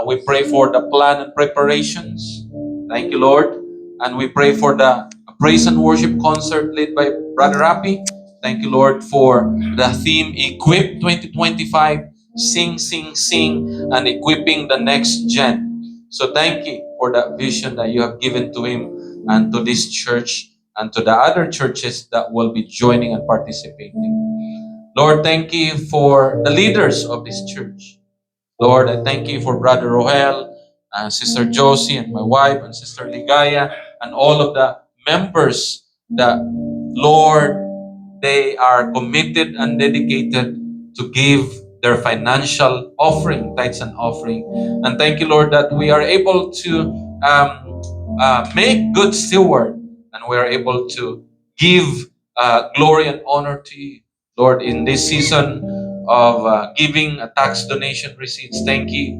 We pray for the plan and preparations. Thank you, Lord. And we pray for the praise and worship concert led by Brother Rapi. Thank you, Lord, for the theme Equip 2025. Sing, sing, sing, and equipping the next gen. So thank you for that vision that you have given to him and to this church and to the other churches that will be joining and participating. Lord, thank you for the leaders of this church. Lord, I thank you for Brother Rohel, and Sister Josie, and my wife, and Sister Ligaya, and all of the members that, Lord, they are committed and dedicated to give their financial offering, tithes and offering. And thank you, Lord, that we are able to make good steward, and we are able to give glory and honor to you. Lord, in this season of giving a tax donation receipts, thank you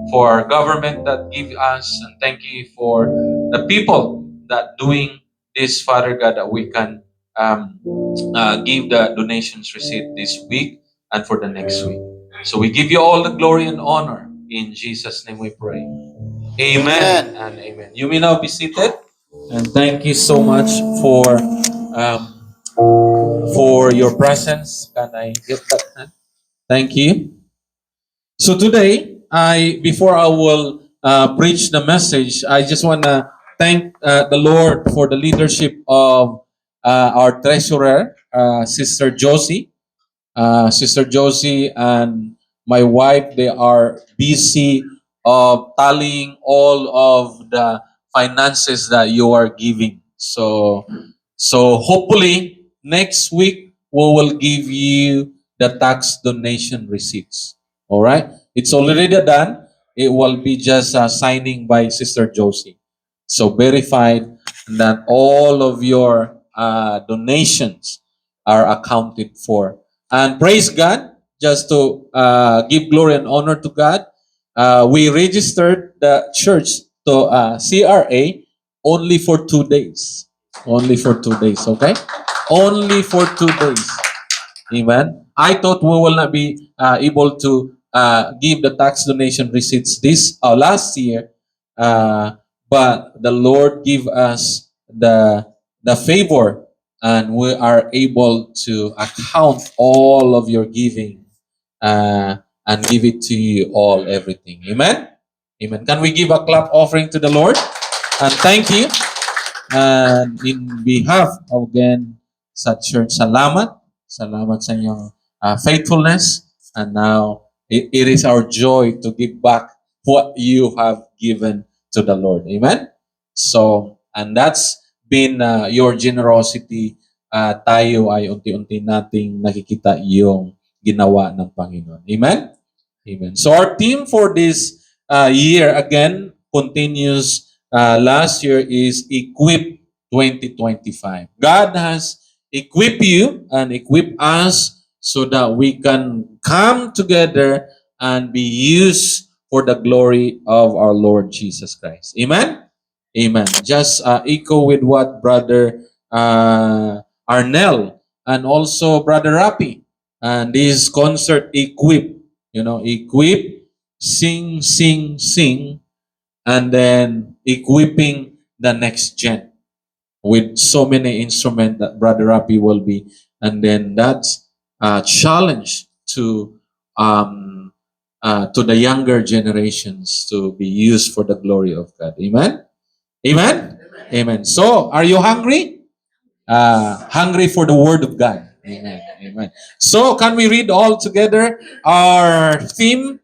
for our government that give us, and thank you for the people that doing this, Father God, that we can give the donations receipt this week and for the next week. So we give you all the glory and honor. In Jesus' name we pray. Amen and amen. You may now be seated. And thank you so much for your presence. Can I get that hand? Thank you. So today, before I will preach the message, I just want to thank the Lord for the leadership of our treasurer, Sister Josie. Sister Josie and my wife, they are busy of tallying all of the finances that you are giving. So hopefully next week we will give you the tax donation receipts. All right, it's already done. It will be just signing by Sister Josie. So verified that all of your donations are accounted for. And praise God, just to give glory and honor to God, we registered the church to CRA only for 2 days. Only for 2 days, okay? Only for 2 days. Amen. I thought we will not be able to give the tax donation receipts this last year, but the Lord give us the favor, and we are able to account all of your giving and give it to you all, everything. Amen. Amen. Can we give a clap offering to the Lord? And thank you. And in behalf of again sa church, salamat. Salamat sa inyong faithfulness. And now, it is our joy to give back what you have given to the Lord. Amen? So, and that's been your generosity. Tayo ay unti-unti nating nakikita yung ginawa ng Panginoon. Amen? Amen. So our theme for this year again continues. Last year is Equip 2025. God has equipped you and equipped us so that we can come together and be used for the glory of our Lord Jesus Christ. Amen? Amen. Just echo with what Brother Arnel and also Brother Rapi. And this concert, Equip, equip, sing, sing, sing, and then equipping the next gen with so many instruments that Brother Rapi will be. And then that's a challenge to the younger generations to be used for the glory of God. Amen? Amen? Amen. So, are you hungry? Hungry for the Word of God. Amen. Amen. So, can we read all together our theme?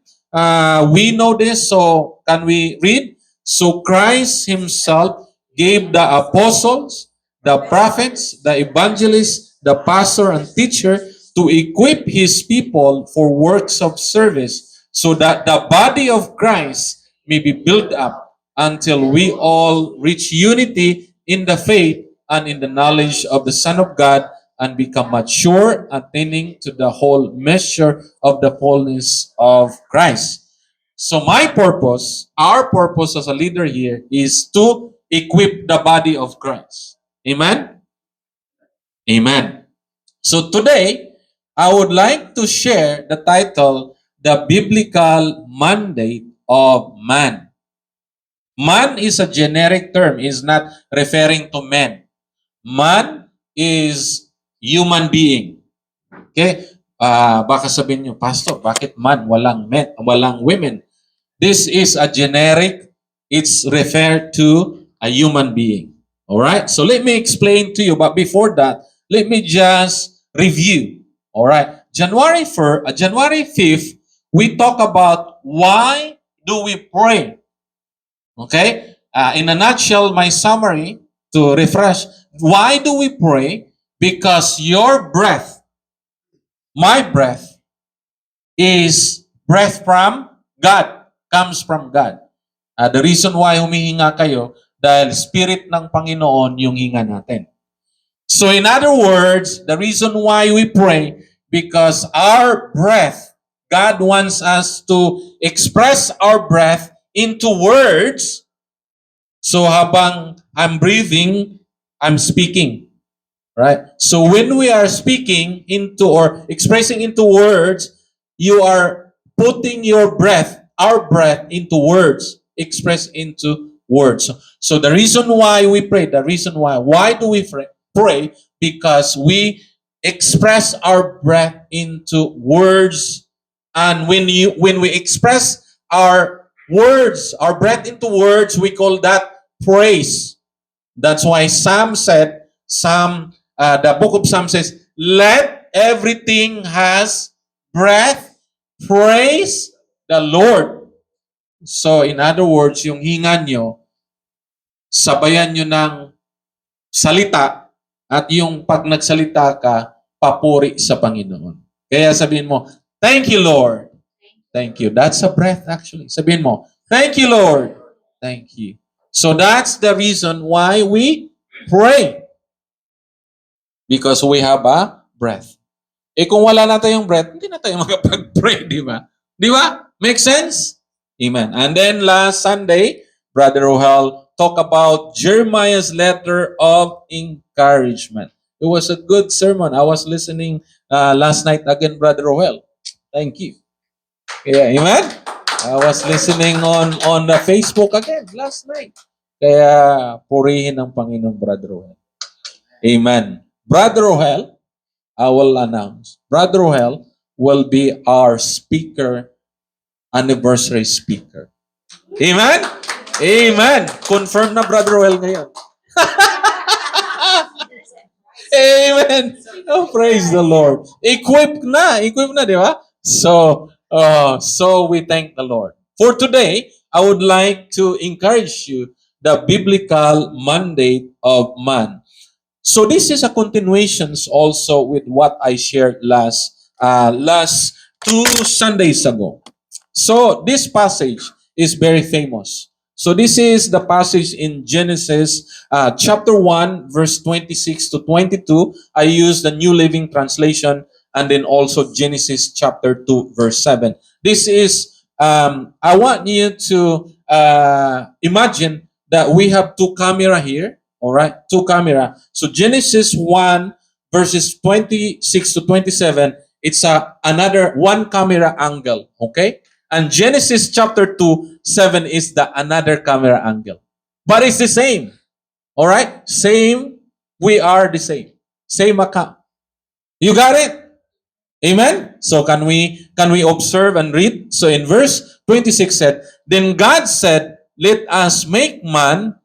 We know this, so can we read? So, Christ Himself gave the apostles, the prophets, the evangelists, the pastor, and teacher to equip His people for works of service so that the body of Christ may be built up until we all reach unity in the faith and in the knowledge of the Son of God and become mature, attaining to the whole measure of the fullness of Christ. So my purpose, our purpose as a leader here is to equip the body of Christ. Amen? Amen. So today, I would like to share the title, The Biblical Mandate of Man. Man is a generic term, is not referring to men. Man is human being. Okay? Baka sabihin nyo, Pastor, bakit man? Walang men, walang women. This is a generic, it's referred to a human being. Alright? So let me explain to you, but before that, let me just review. Alright? January 5th, we talk about why do we pray. Okay? In a nutshell, my summary to refresh, why do we pray? Because your breath, my breath, is breath from God, comes from God. The reason why humihinga kayo, dahil Spirit ng Panginoon yung hinga natin. So in other words, the reason why we pray, because our breath, God wants us to express our breath into words. So habang I'm breathing, I'm speaking. Right? So when we are speaking into or expressing into words, you are putting your breath, our breath, into words, express into words. So the reason why we pray, why do we pray? Because we express our breath into words. And when we express our words, our breath into words, we call that praise. That's why the book of Psalms says, let everything has breath, praise the Lord. So in other words, yung hinga nyo, sabayan nyo ng salita at yung pag nagsalita ka, papuri sa Panginoon. Kaya sabihin mo, thank you, Lord. Thank you. That's a breath actually. Sabihin mo, thank you, Lord. Thank you. So that's the reason why we pray. Because we have a breath. Kung wala na tayong breath, hindi na tayo makapag-pray, di ba? Di ba? Make sense? Amen. And then last Sunday, Brother Rohel talked about Jeremiah's letter of encouragement. It was a good sermon. I was listening last night again, Brother Rohel. Thank you. Yeah, amen? I was listening on the Facebook again last night. Kaya purihin ang Panginoon, Brother Rohel. Amen. Brother Rohel, I will announce, Brother Rohel will be our speaker, anniversary speaker. Amen? Amen. Confirm na Brother Well ngayon. Amen. Oh, praise the Lord. Equipped na, di ba? So we thank the Lord. For today, I would like to encourage you the biblical mandate of man. So this is a continuation also with what I shared last 2 Sundays ago. So this passage is very famous. So this is the passage in Genesis chapter 1 verse 26 to 22. I use the New Living Translation, and then also Genesis chapter 2 verse 7. This is I want you to imagine that we have two camera here. All right, two camera. So Genesis 1 verses 26 to 27, it's another one camera angle, okay? And Genesis chapter 2, 7 is the another camera angle. But it's the same. All right? Same. We are the same. Same account. You got it? Amen? So can we observe and read? So in verse 26 said, Then God said, Let us make man,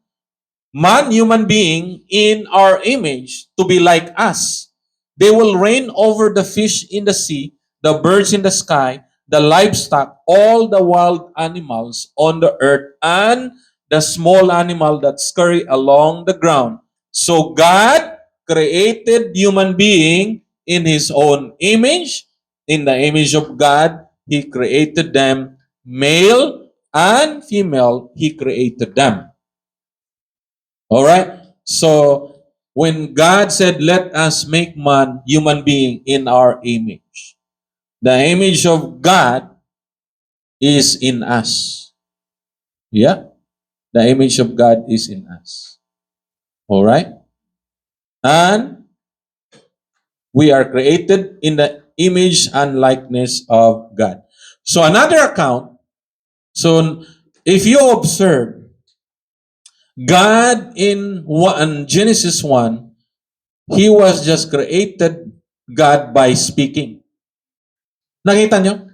human being, in our image, to be like us. They will reign over the fish in the sea, the birds in the sky, the livestock, all the wild animals on the earth, and the small animal that scurry along the ground. So God created human being in his own image. In the image of God, he created them. Male and female, he created them. All right? So, when God said, let us make man, human being, in our image, the image of God is in us. Yeah? The image of God is in us. All right? And we are created in the image and likeness of God. So, another account, so if you observe, God in Genesis 1, He was just created God by speaking. Nakita nyo?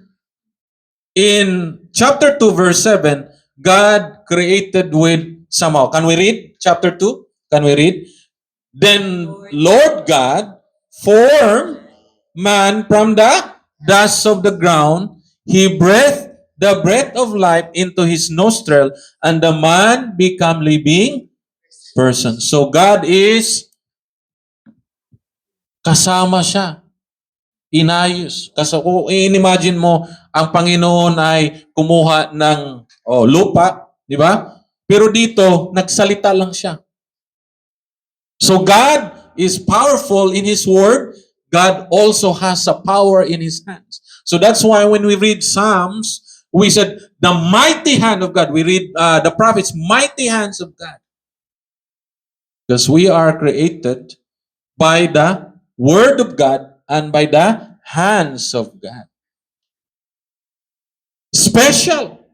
In chapter 2 verse 7, God created with somehow. Can we read chapter 2? Can we read? Then Lord God formed man from the dust of the ground. He breathed the breath of life into his nostril, and the man became living person. So God is kasama siya. Inayos. Kasi kung i-imagine mo, ang Panginoon ay kumuha ng lupa, di ba? Pero dito, nagsalita lang siya. So God is powerful in His Word. God also has a power in His hands. So that's why when we read Psalms, we said, the mighty hand of God. We read the prophets, mighty hands of God. Because we are created by the Word of God and by the hands of God. Special.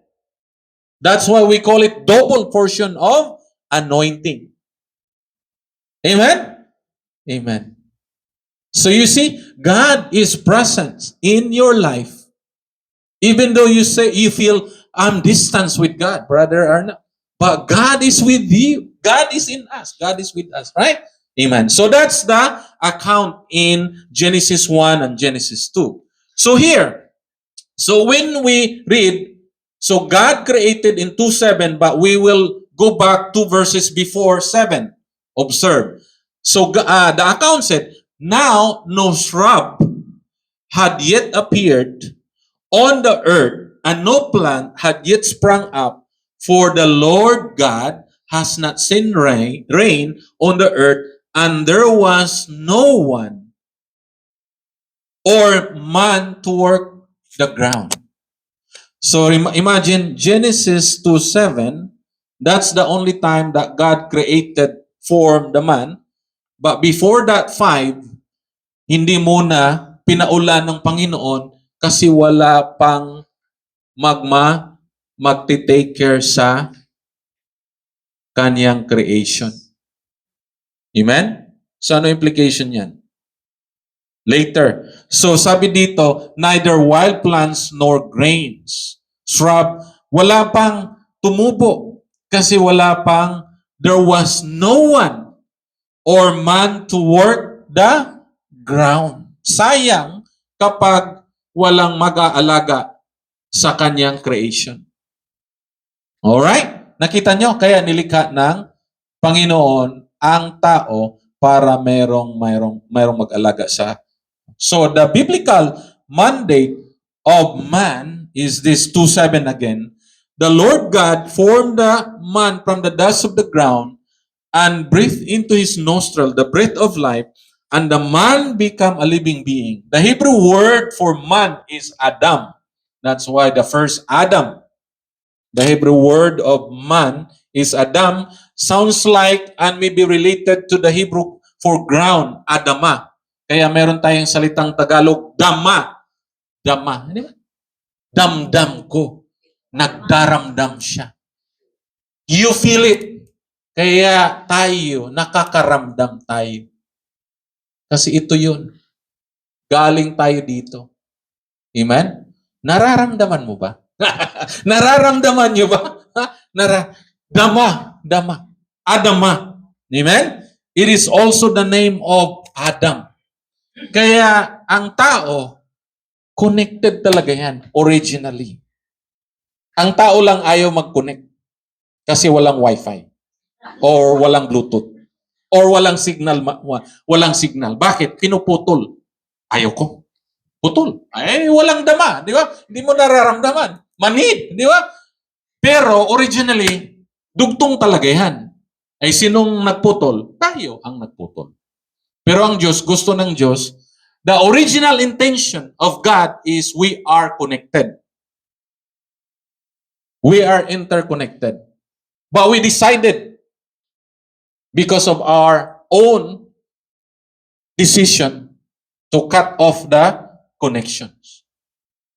That's why we call it double portion of anointing. Amen? Amen. So you see, God is present in your life. Even though you say you feel, I'm distant with God, Brother Arna. But God is with you. God is in us. God is with us, right? Amen. So that's the account in Genesis 1 and Genesis 2. So here, so when we read, so God created in 2:7, but we will go back 2 verses before 7. Observe. So the account said, now no shrub had yet appeared on the earth, and no plant had yet sprung up, for the Lord God has not sent rain on the earth, and there was no one or man to work the ground. So imagine Genesis 2:7, that's the only time that God formed the man. But before that 5, hindi muna pinaulan ng Panginoon kasi wala pang magti-take care sa kanyang creation. Amen? So ano implication yan? Later. So sabi dito, neither wild plants nor grains, shrub, wala pang tumubo. Kasi there was no one or man to work the ground. Sayang kapag walang mag-aalaga sa kanyang creation. Alright? Nakita nyo? Kaya nilikha ng Panginoon ang tao para merong mag-alaga sa. So the biblical mandate of man is this 2:7 again. The Lord God formed the man from the dust of the ground and breathed into his nostril the breath of life, and the man became a living being. The Hebrew word for man is Adam. That's why the first Adam, the Hebrew word of man is Adam, sounds like and may be related to the Hebrew for ground, Adama. Kaya meron tayong salitang Tagalog, dama. Dama. Di ba? Damdam ko. Nagdaramdam siya. You feel it. Kaya tayo, nakakaramdam tayo. Kasi ito yun. Galing tayo dito. Amen? Nararamdaman mo ba? Nararamdaman nyo ba? Dama. Adama. Amen? It is also the name of Adam. Kaya ang tao, connected talaga yan, originally. Ang tao lang ayaw mag-connect kasi walang wifi or walang bluetooth or walang signal. Bakit? Pinuputol. Ayaw ko. Putol. Ay, walang dama. Di ba? Hindi mo nararamdaman. Manhid. Di ba? Pero originally, dugtong talaga yan. Ay sinong nagputol? Tayo ang nagputol. Pero ang Diyos, gusto ng Diyos, the original intention of God is we are connected. We are interconnected. But we decided, because of our own decision, to cut off the connections.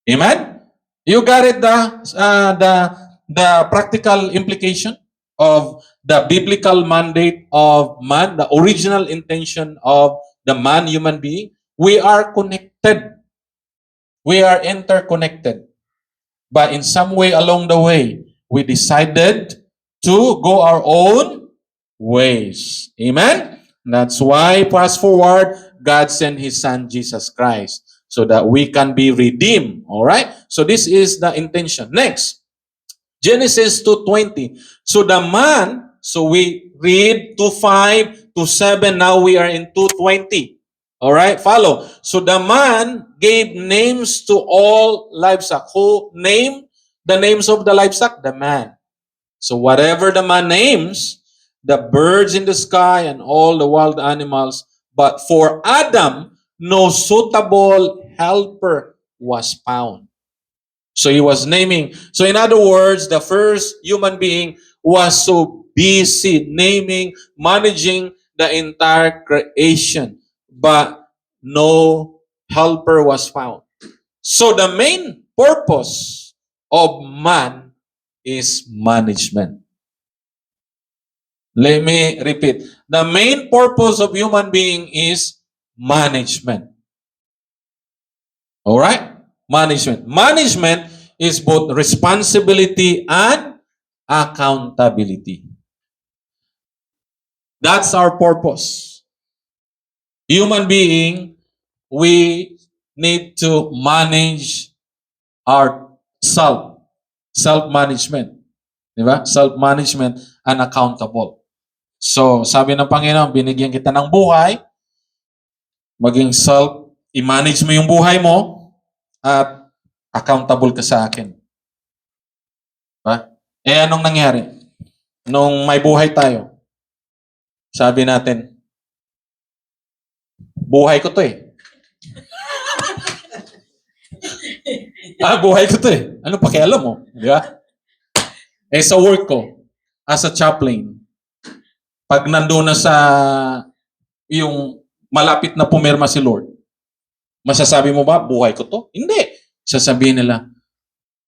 Amen? You got it, the practical implication of the biblical mandate of man, the original intention of the man, human being. We are connected. We are interconnected. But in some way along the way, we decided to go our own ways. Amen? That's why, fast forward, God sent His Son, Jesus Christ, so that we can be redeemed. All right? So this is the intention. Next, Genesis 2:20. So the man, so we read 2:5 to 7. Now we are in 2:20. All right, follow. So the man gave names to all livestock. Who named the names of the livestock? The man. So whatever the man names, the birds in the sky and all the wild animals. But for Adam, no suitable helper was found. So he was naming. So in other words, the first human being was so busy naming, managing the entire creation. But no helper was found. So the main purpose of man is management. Let me repeat. The main purpose of human being is management. All right? Management. Management is both responsibility and accountability. That's our purpose. Human being, we need to manage our self-management. Diba? Self-management and accountable. So, sabi ng Panginoon, binigyan kita ng buhay, maging i-manage mo yung buhay mo, at accountable ka sa akin. Diba? Anong nangyari? Nung may buhay tayo, sabi natin, buhay ko to eh. Buhay ko to eh. Ano pakialam mo? Di ba? Sa work ko, as a chaplain, pag nandun na sa yung malapit na pumirma si Lord, masasabi mo ba, buhay ko to? Hindi. Sasabihin nila,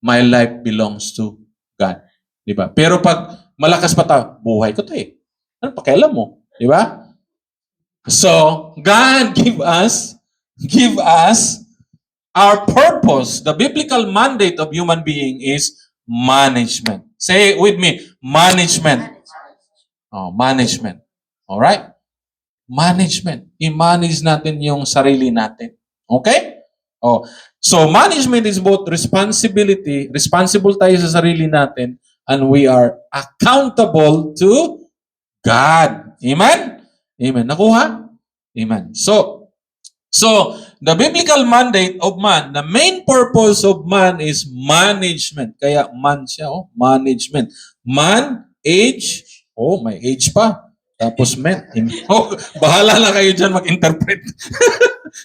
my life belongs to God. Di ba? Pero pag malakas pa tayo, buhay ko to eh. Ano pakialam mo? Di ba? So, God give us our purpose. The biblical mandate of human being is Management. Say it with me. Management. Oh, management. All right? Management. I-manage natin yung sarili natin. Okay? Oh, so management is both responsibility, responsible tayo sa sarili natin, and we are accountable to God. Amen? Amen. Nakuha? Amen. So the biblical mandate of man, the main purpose of man is management. Kaya man siya, management. Man, age, may age pa. Tapos men. Oh, bahala na kayo dyan mag-interpret.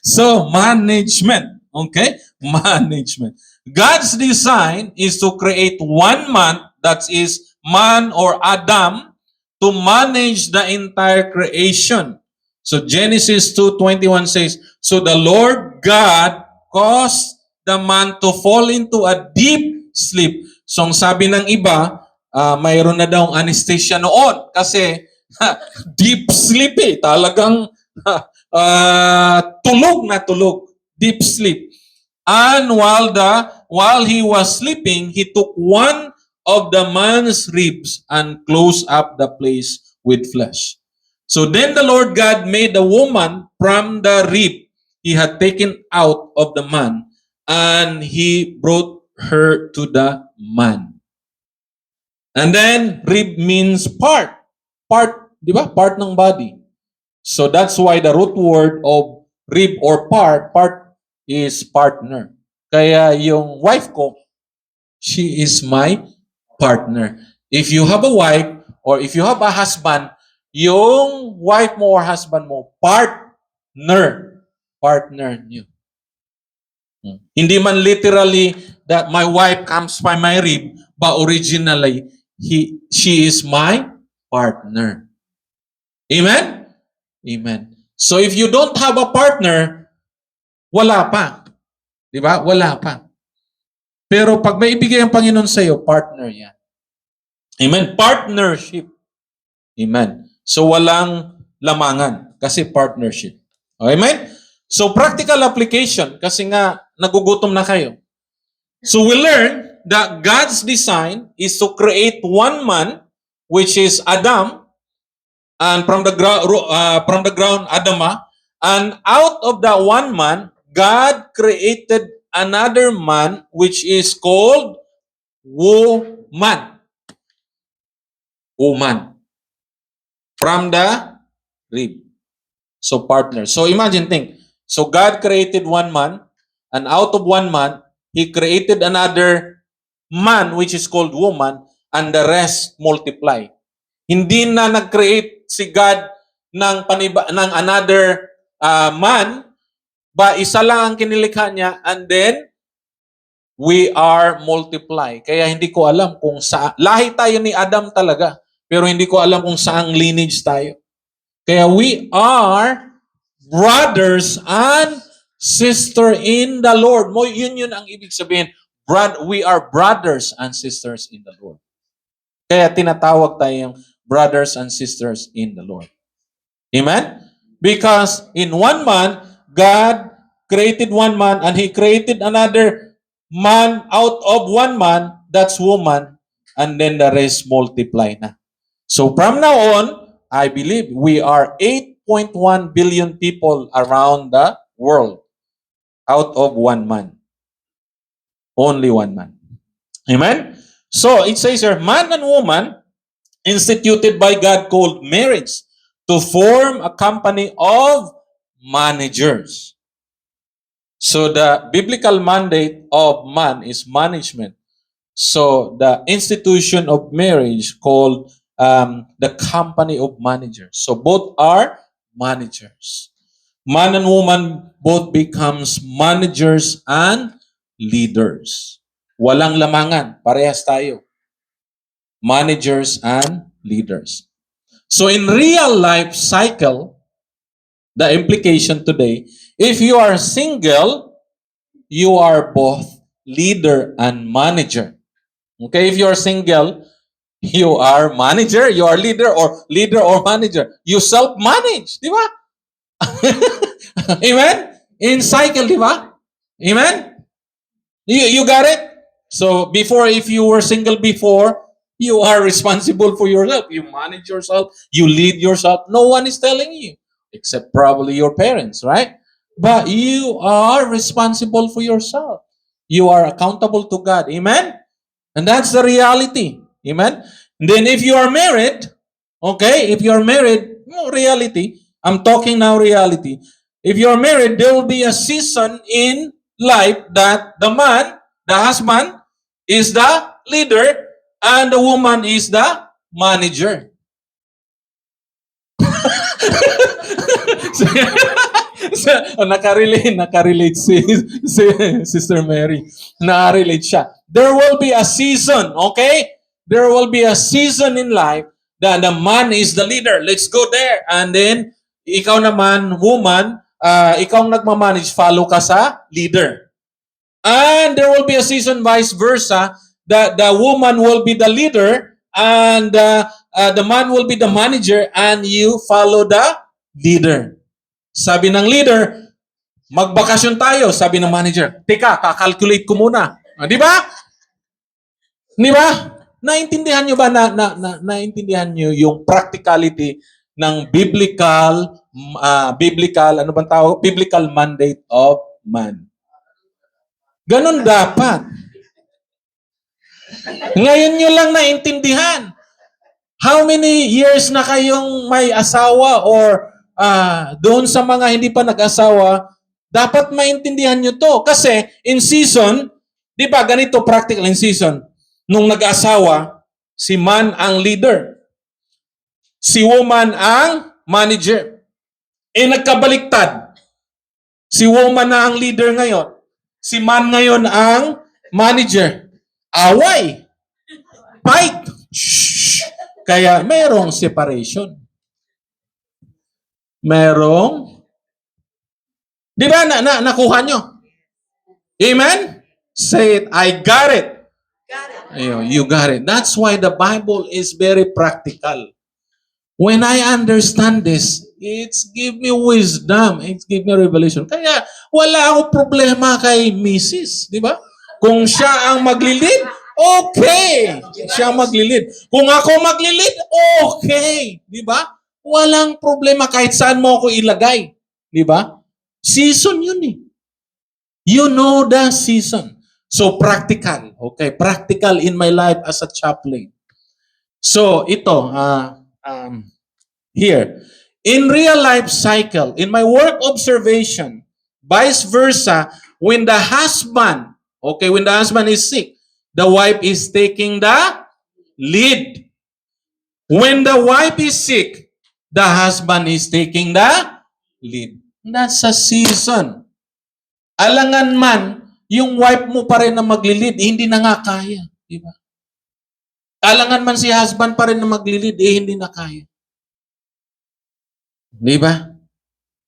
So, management. Okay? Management. God's design is to create one man, that is man or Adam, to manage the entire creation. So Genesis 2:21 says, so the Lord God caused the man to fall into a deep sleep. So ang sabi ng iba, mayroon na daw anesthesia noon kasi deep sleep talagang tulog na tulog, deep sleep. And while he was sleeping, he took one of the man's ribs and closed up the place with flesh. So then the Lord God made a woman from the rib he had taken out of the man, and he brought her to the man. And then rib means part. Part, di ba? Part ng body. So that's why the root word of rib or part is partner. Kaya yung wife ko, she is my partner. If you have a wife or if you have a husband, yung wife mo or husband mo, partner niyo. Hindi man literally that my wife comes by my rib, but originally, she is my partner. Amen? Amen. So if you don't have a partner, wala pa. Di ba? Wala pa. Pero pag may ibigay ang Panginoon sa iyo, partner yan. Amen? Partnership. Amen. So walang lamangan kasi partnership. Amen? So practical application kasi nga nagugutom na kayo. So we learn that God's design is to create one man, which is Adam, and from the ground Adama, and out of that one man, God created another man, which is called woman. Woman. From the rib. So partner. So imagine, think. So God created one man, and out of one man, He created another man, which is called woman, and the rest multiply. Hindi na nag-create si God ng another man, ba isa lang ang kinilikha niya, and then we are multiply. Kaya hindi ko alam kung saan. Lahi tayo ni Adam talaga. Pero hindi ko alam kung saang lineage tayo. Kaya we are brothers and sister in the Lord. Yun ang ibig sabihin. We are brothers and sisters in the Lord. Kaya tinatawag tayong brothers and sisters in the Lord. Amen? Because in one man, God created one man and He created another man out of one man, that's woman, and then the rest multiply na. So from now on, I believe we are 8.1 billion people around the world out of one man. Only one man. Amen? So it says here, man and woman instituted by God called marriage to form a company of managers. So the biblical mandate of man is management. So the institution of marriage called the company of managers. So both are managers. Man and woman both becomes managers and leaders. Walang lamangan. Parehas tayo. Managers and leaders. So in real life cycle, the implication today, if you are single, you are both leader and manager. Okay, if you are single, you are manager, you are leader or manager. You self-manage, di ba? Amen? In cycle, di ba? Amen? You got it? So before, if you were single before, you are responsible for yourself. You manage yourself. You lead yourself. No one is telling you, except probably your parents, right? But you are responsible for yourself. You are accountable to God. Amen? And that's the reality. Amen? And then if you are married, okay, if you are married, no, reality, I'm talking now reality. If you are married, there will be a season in life that the man, the husband, is the leader and the woman is the manager. So, nakarelate si Sister Mary. Nakarelate siya. There will be a season, okay? There will be a season in life that the man is the leader. Let's go there. And then, ikaw naman, woman, ikaw ang nagmamanage, follow ka sa leader. And there will be a season vice versa that the woman will be the leader and the man will be the manager and you follow the leader. Sabi ng leader, magbakasyon tayo. Sabi ng manager, teka, kakalculate ko muna. Di ba? Di ba? Naintindihan nyo ba naintindihan nyo yung practicality ng biblical ano bang tawag? Biblical mandate of man. Ganon dapat. Ngayon nyo lang naintindihan. How many years na kayong may asawa or doon sa mga hindi pa nag-asawa, dapat maintindihan nyo to. Kasi in season, di ba ganito practical in season, nung nag-asawa, si man ang leader. Si woman ang manager. Nagkabaliktad. Si woman na ang leader ngayon. Si man ngayon ang manager. Away. Fight. Shh. Kaya merong separation. Merong, di ba nakuha nyo? Amen? Say it, I got it. Ayun, you got it. That's why the Bible is very practical. When I understand this, it's give me wisdom. It's give me revelation. Kaya wala akong problema kay Mrs. Di ba? Kung siya ang maglilid, okay. Siya ang maglilid. Kung ako maglilid, okay. Di ba? Walang problema kahit saan mo ako ilagay. Di ba? Season yun eh. You know the season. So, practical. Okay, practical in my life as a chaplain. So, ito, here. In real life cycle, in my work observation, vice versa, when the husband is sick, the wife is taking the lead. When the wife is sick, the husband is taking the lead. That's a season. Alangan man, yung wife mo pa rin na maglilid, hindi na nga kaya. Di ba? Alangan man si husband pa rin na maglilid, hindi na kaya. Di ba?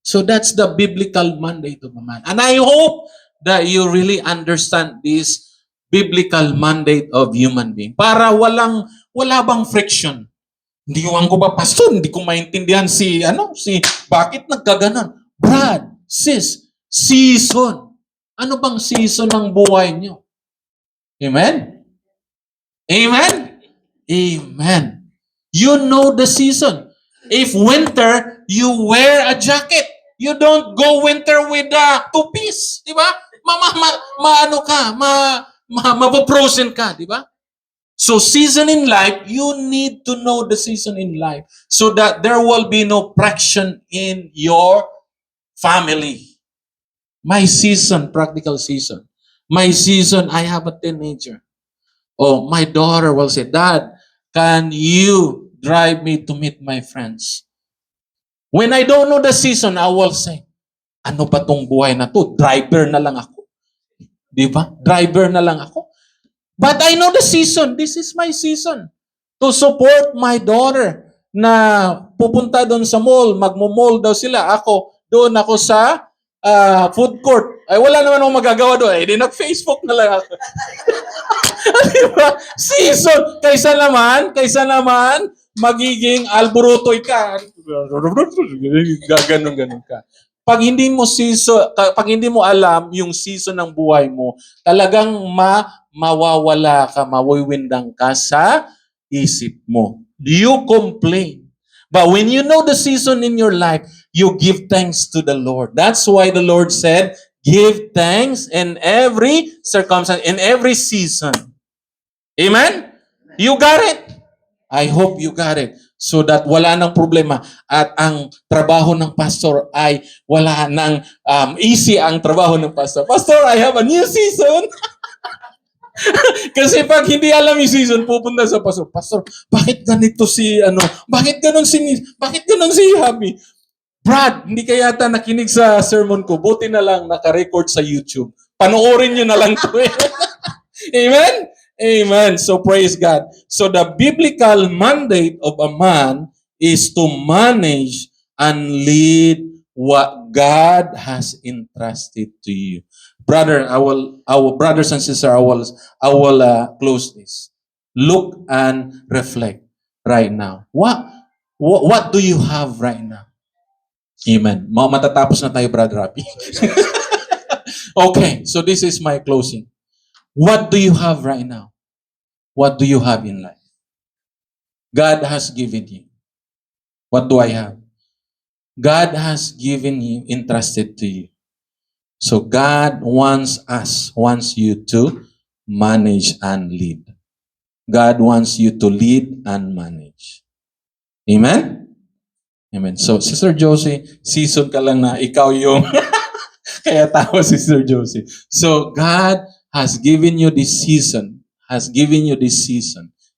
So that's the biblical mandate of a man. And I hope that you really understand this biblical mandate of human being. Para wala bang friction. Hindi ko ba, pastor, hindi ko maintindihan bakit nagkaganon? Brad, sis, season. Ano bang season ng buhay nyo? Amen? Amen? Amen. You know the season. If winter, you wear a jacket. You don't go winter with a two-piece. Di ba? Mapaprosen ka. Di ba? So season in life, you need to know the season in life so that there will be no friction in your family. My season, practical season. My season, I have a teenager. Oh, my daughter will say, Dad, can you drive me to meet my friends? When I don't know the season, I will say, ano ba tong buhay na to? Driver na lang ako. Di ba? Driver na lang ako. But I know the season. This is my season. To support my daughter na pupunta doon sa mall, magmo-mall daw sila. Doon ako sa food court. Ay, wala naman akong magagawa doon. Di nag-Facebook na lang ako. Diba? Season. Kaysa naman, magiging alburutoy ka. Ganon ka. Pag hindi mo alam yung season ng buhay mo, talagang mawawala ka, mawiwindang ka sa isip mo. You complain. But when you know the season in your life, you give thanks to the Lord. That's why the Lord said, give thanks in every circumstance, in every season. Amen? You got it? I hope you got it. So that wala nang problema at ang trabaho ng pastor ay wala nang easy ang trabaho ng pastor. Pastor, I have a new season. Kasi pag hindi alam yung season, pupunta sa pastor. Pastor, bakit ganito si Bakit ganon si Happy? Brad, hindi ka yata nakinig sa sermon ko. Buti na lang naka-record sa YouTube. Panoorin nyo na lang to eh. Amen? Amen. So praise God. So the biblical mandate of a man is to manage and lead what God has entrusted to you. Brother, our brothers and sisters, I will close this. Look and reflect right now. What do you have right now? Amen. Matatapos na tayo, Brother Rapi. Okay, so this is my closing. What do you have right now? What do you have in life? God has given you. What do I have? God has given you, entrusted to you. So God wants you to manage and lead. God wants you to lead and manage. Amen? Amen. So, Sister Josie, season ka lang na ikaw yung kaya tawa Sister Josie. So, God has given you this season,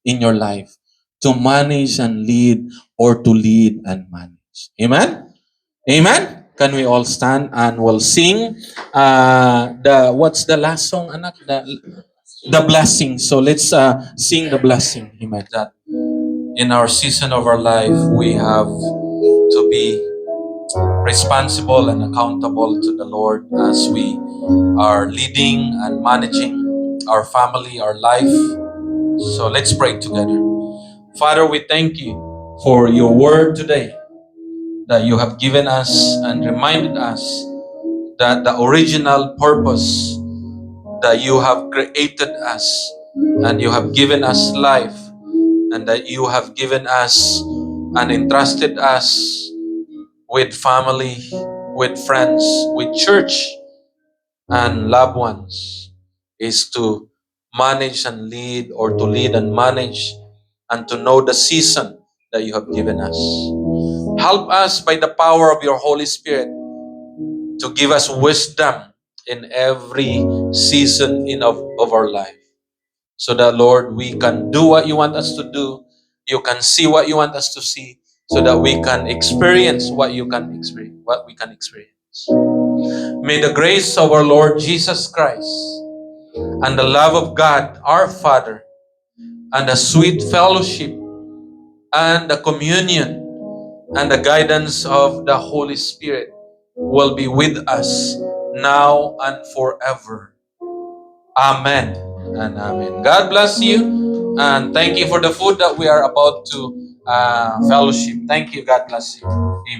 in your life to manage and lead or to lead and manage. Amen? Amen? Can we all stand and we'll sing what's the last song, anak? The blessing. So let's sing the blessing. Amen. That in our season of our life, we have to be responsible and accountable to the Lord as we are leading and managing our family, our life. So let's pray together. Father, we thank you for your word today that you have given us and reminded us that the original purpose that you have created us and you have given us life and that you have given us and entrusted us with family, with friends, with church and loved ones is to manage and lead or to lead and manage and to know the season that you have given us. Help us by the power of your Holy Spirit to give us wisdom in every season of our life. So that, Lord, we can do what you want us to do. You can see what you want us to see so that we can experience what we can experience. May the grace of our Lord Jesus Christ and the love of God, our Father, and the sweet fellowship and the communion and the guidance of the Holy Spirit will be with us now and forever. Amen and amen. God bless you and thank you for the food that we are about to fellowship. Thank you. God bless you.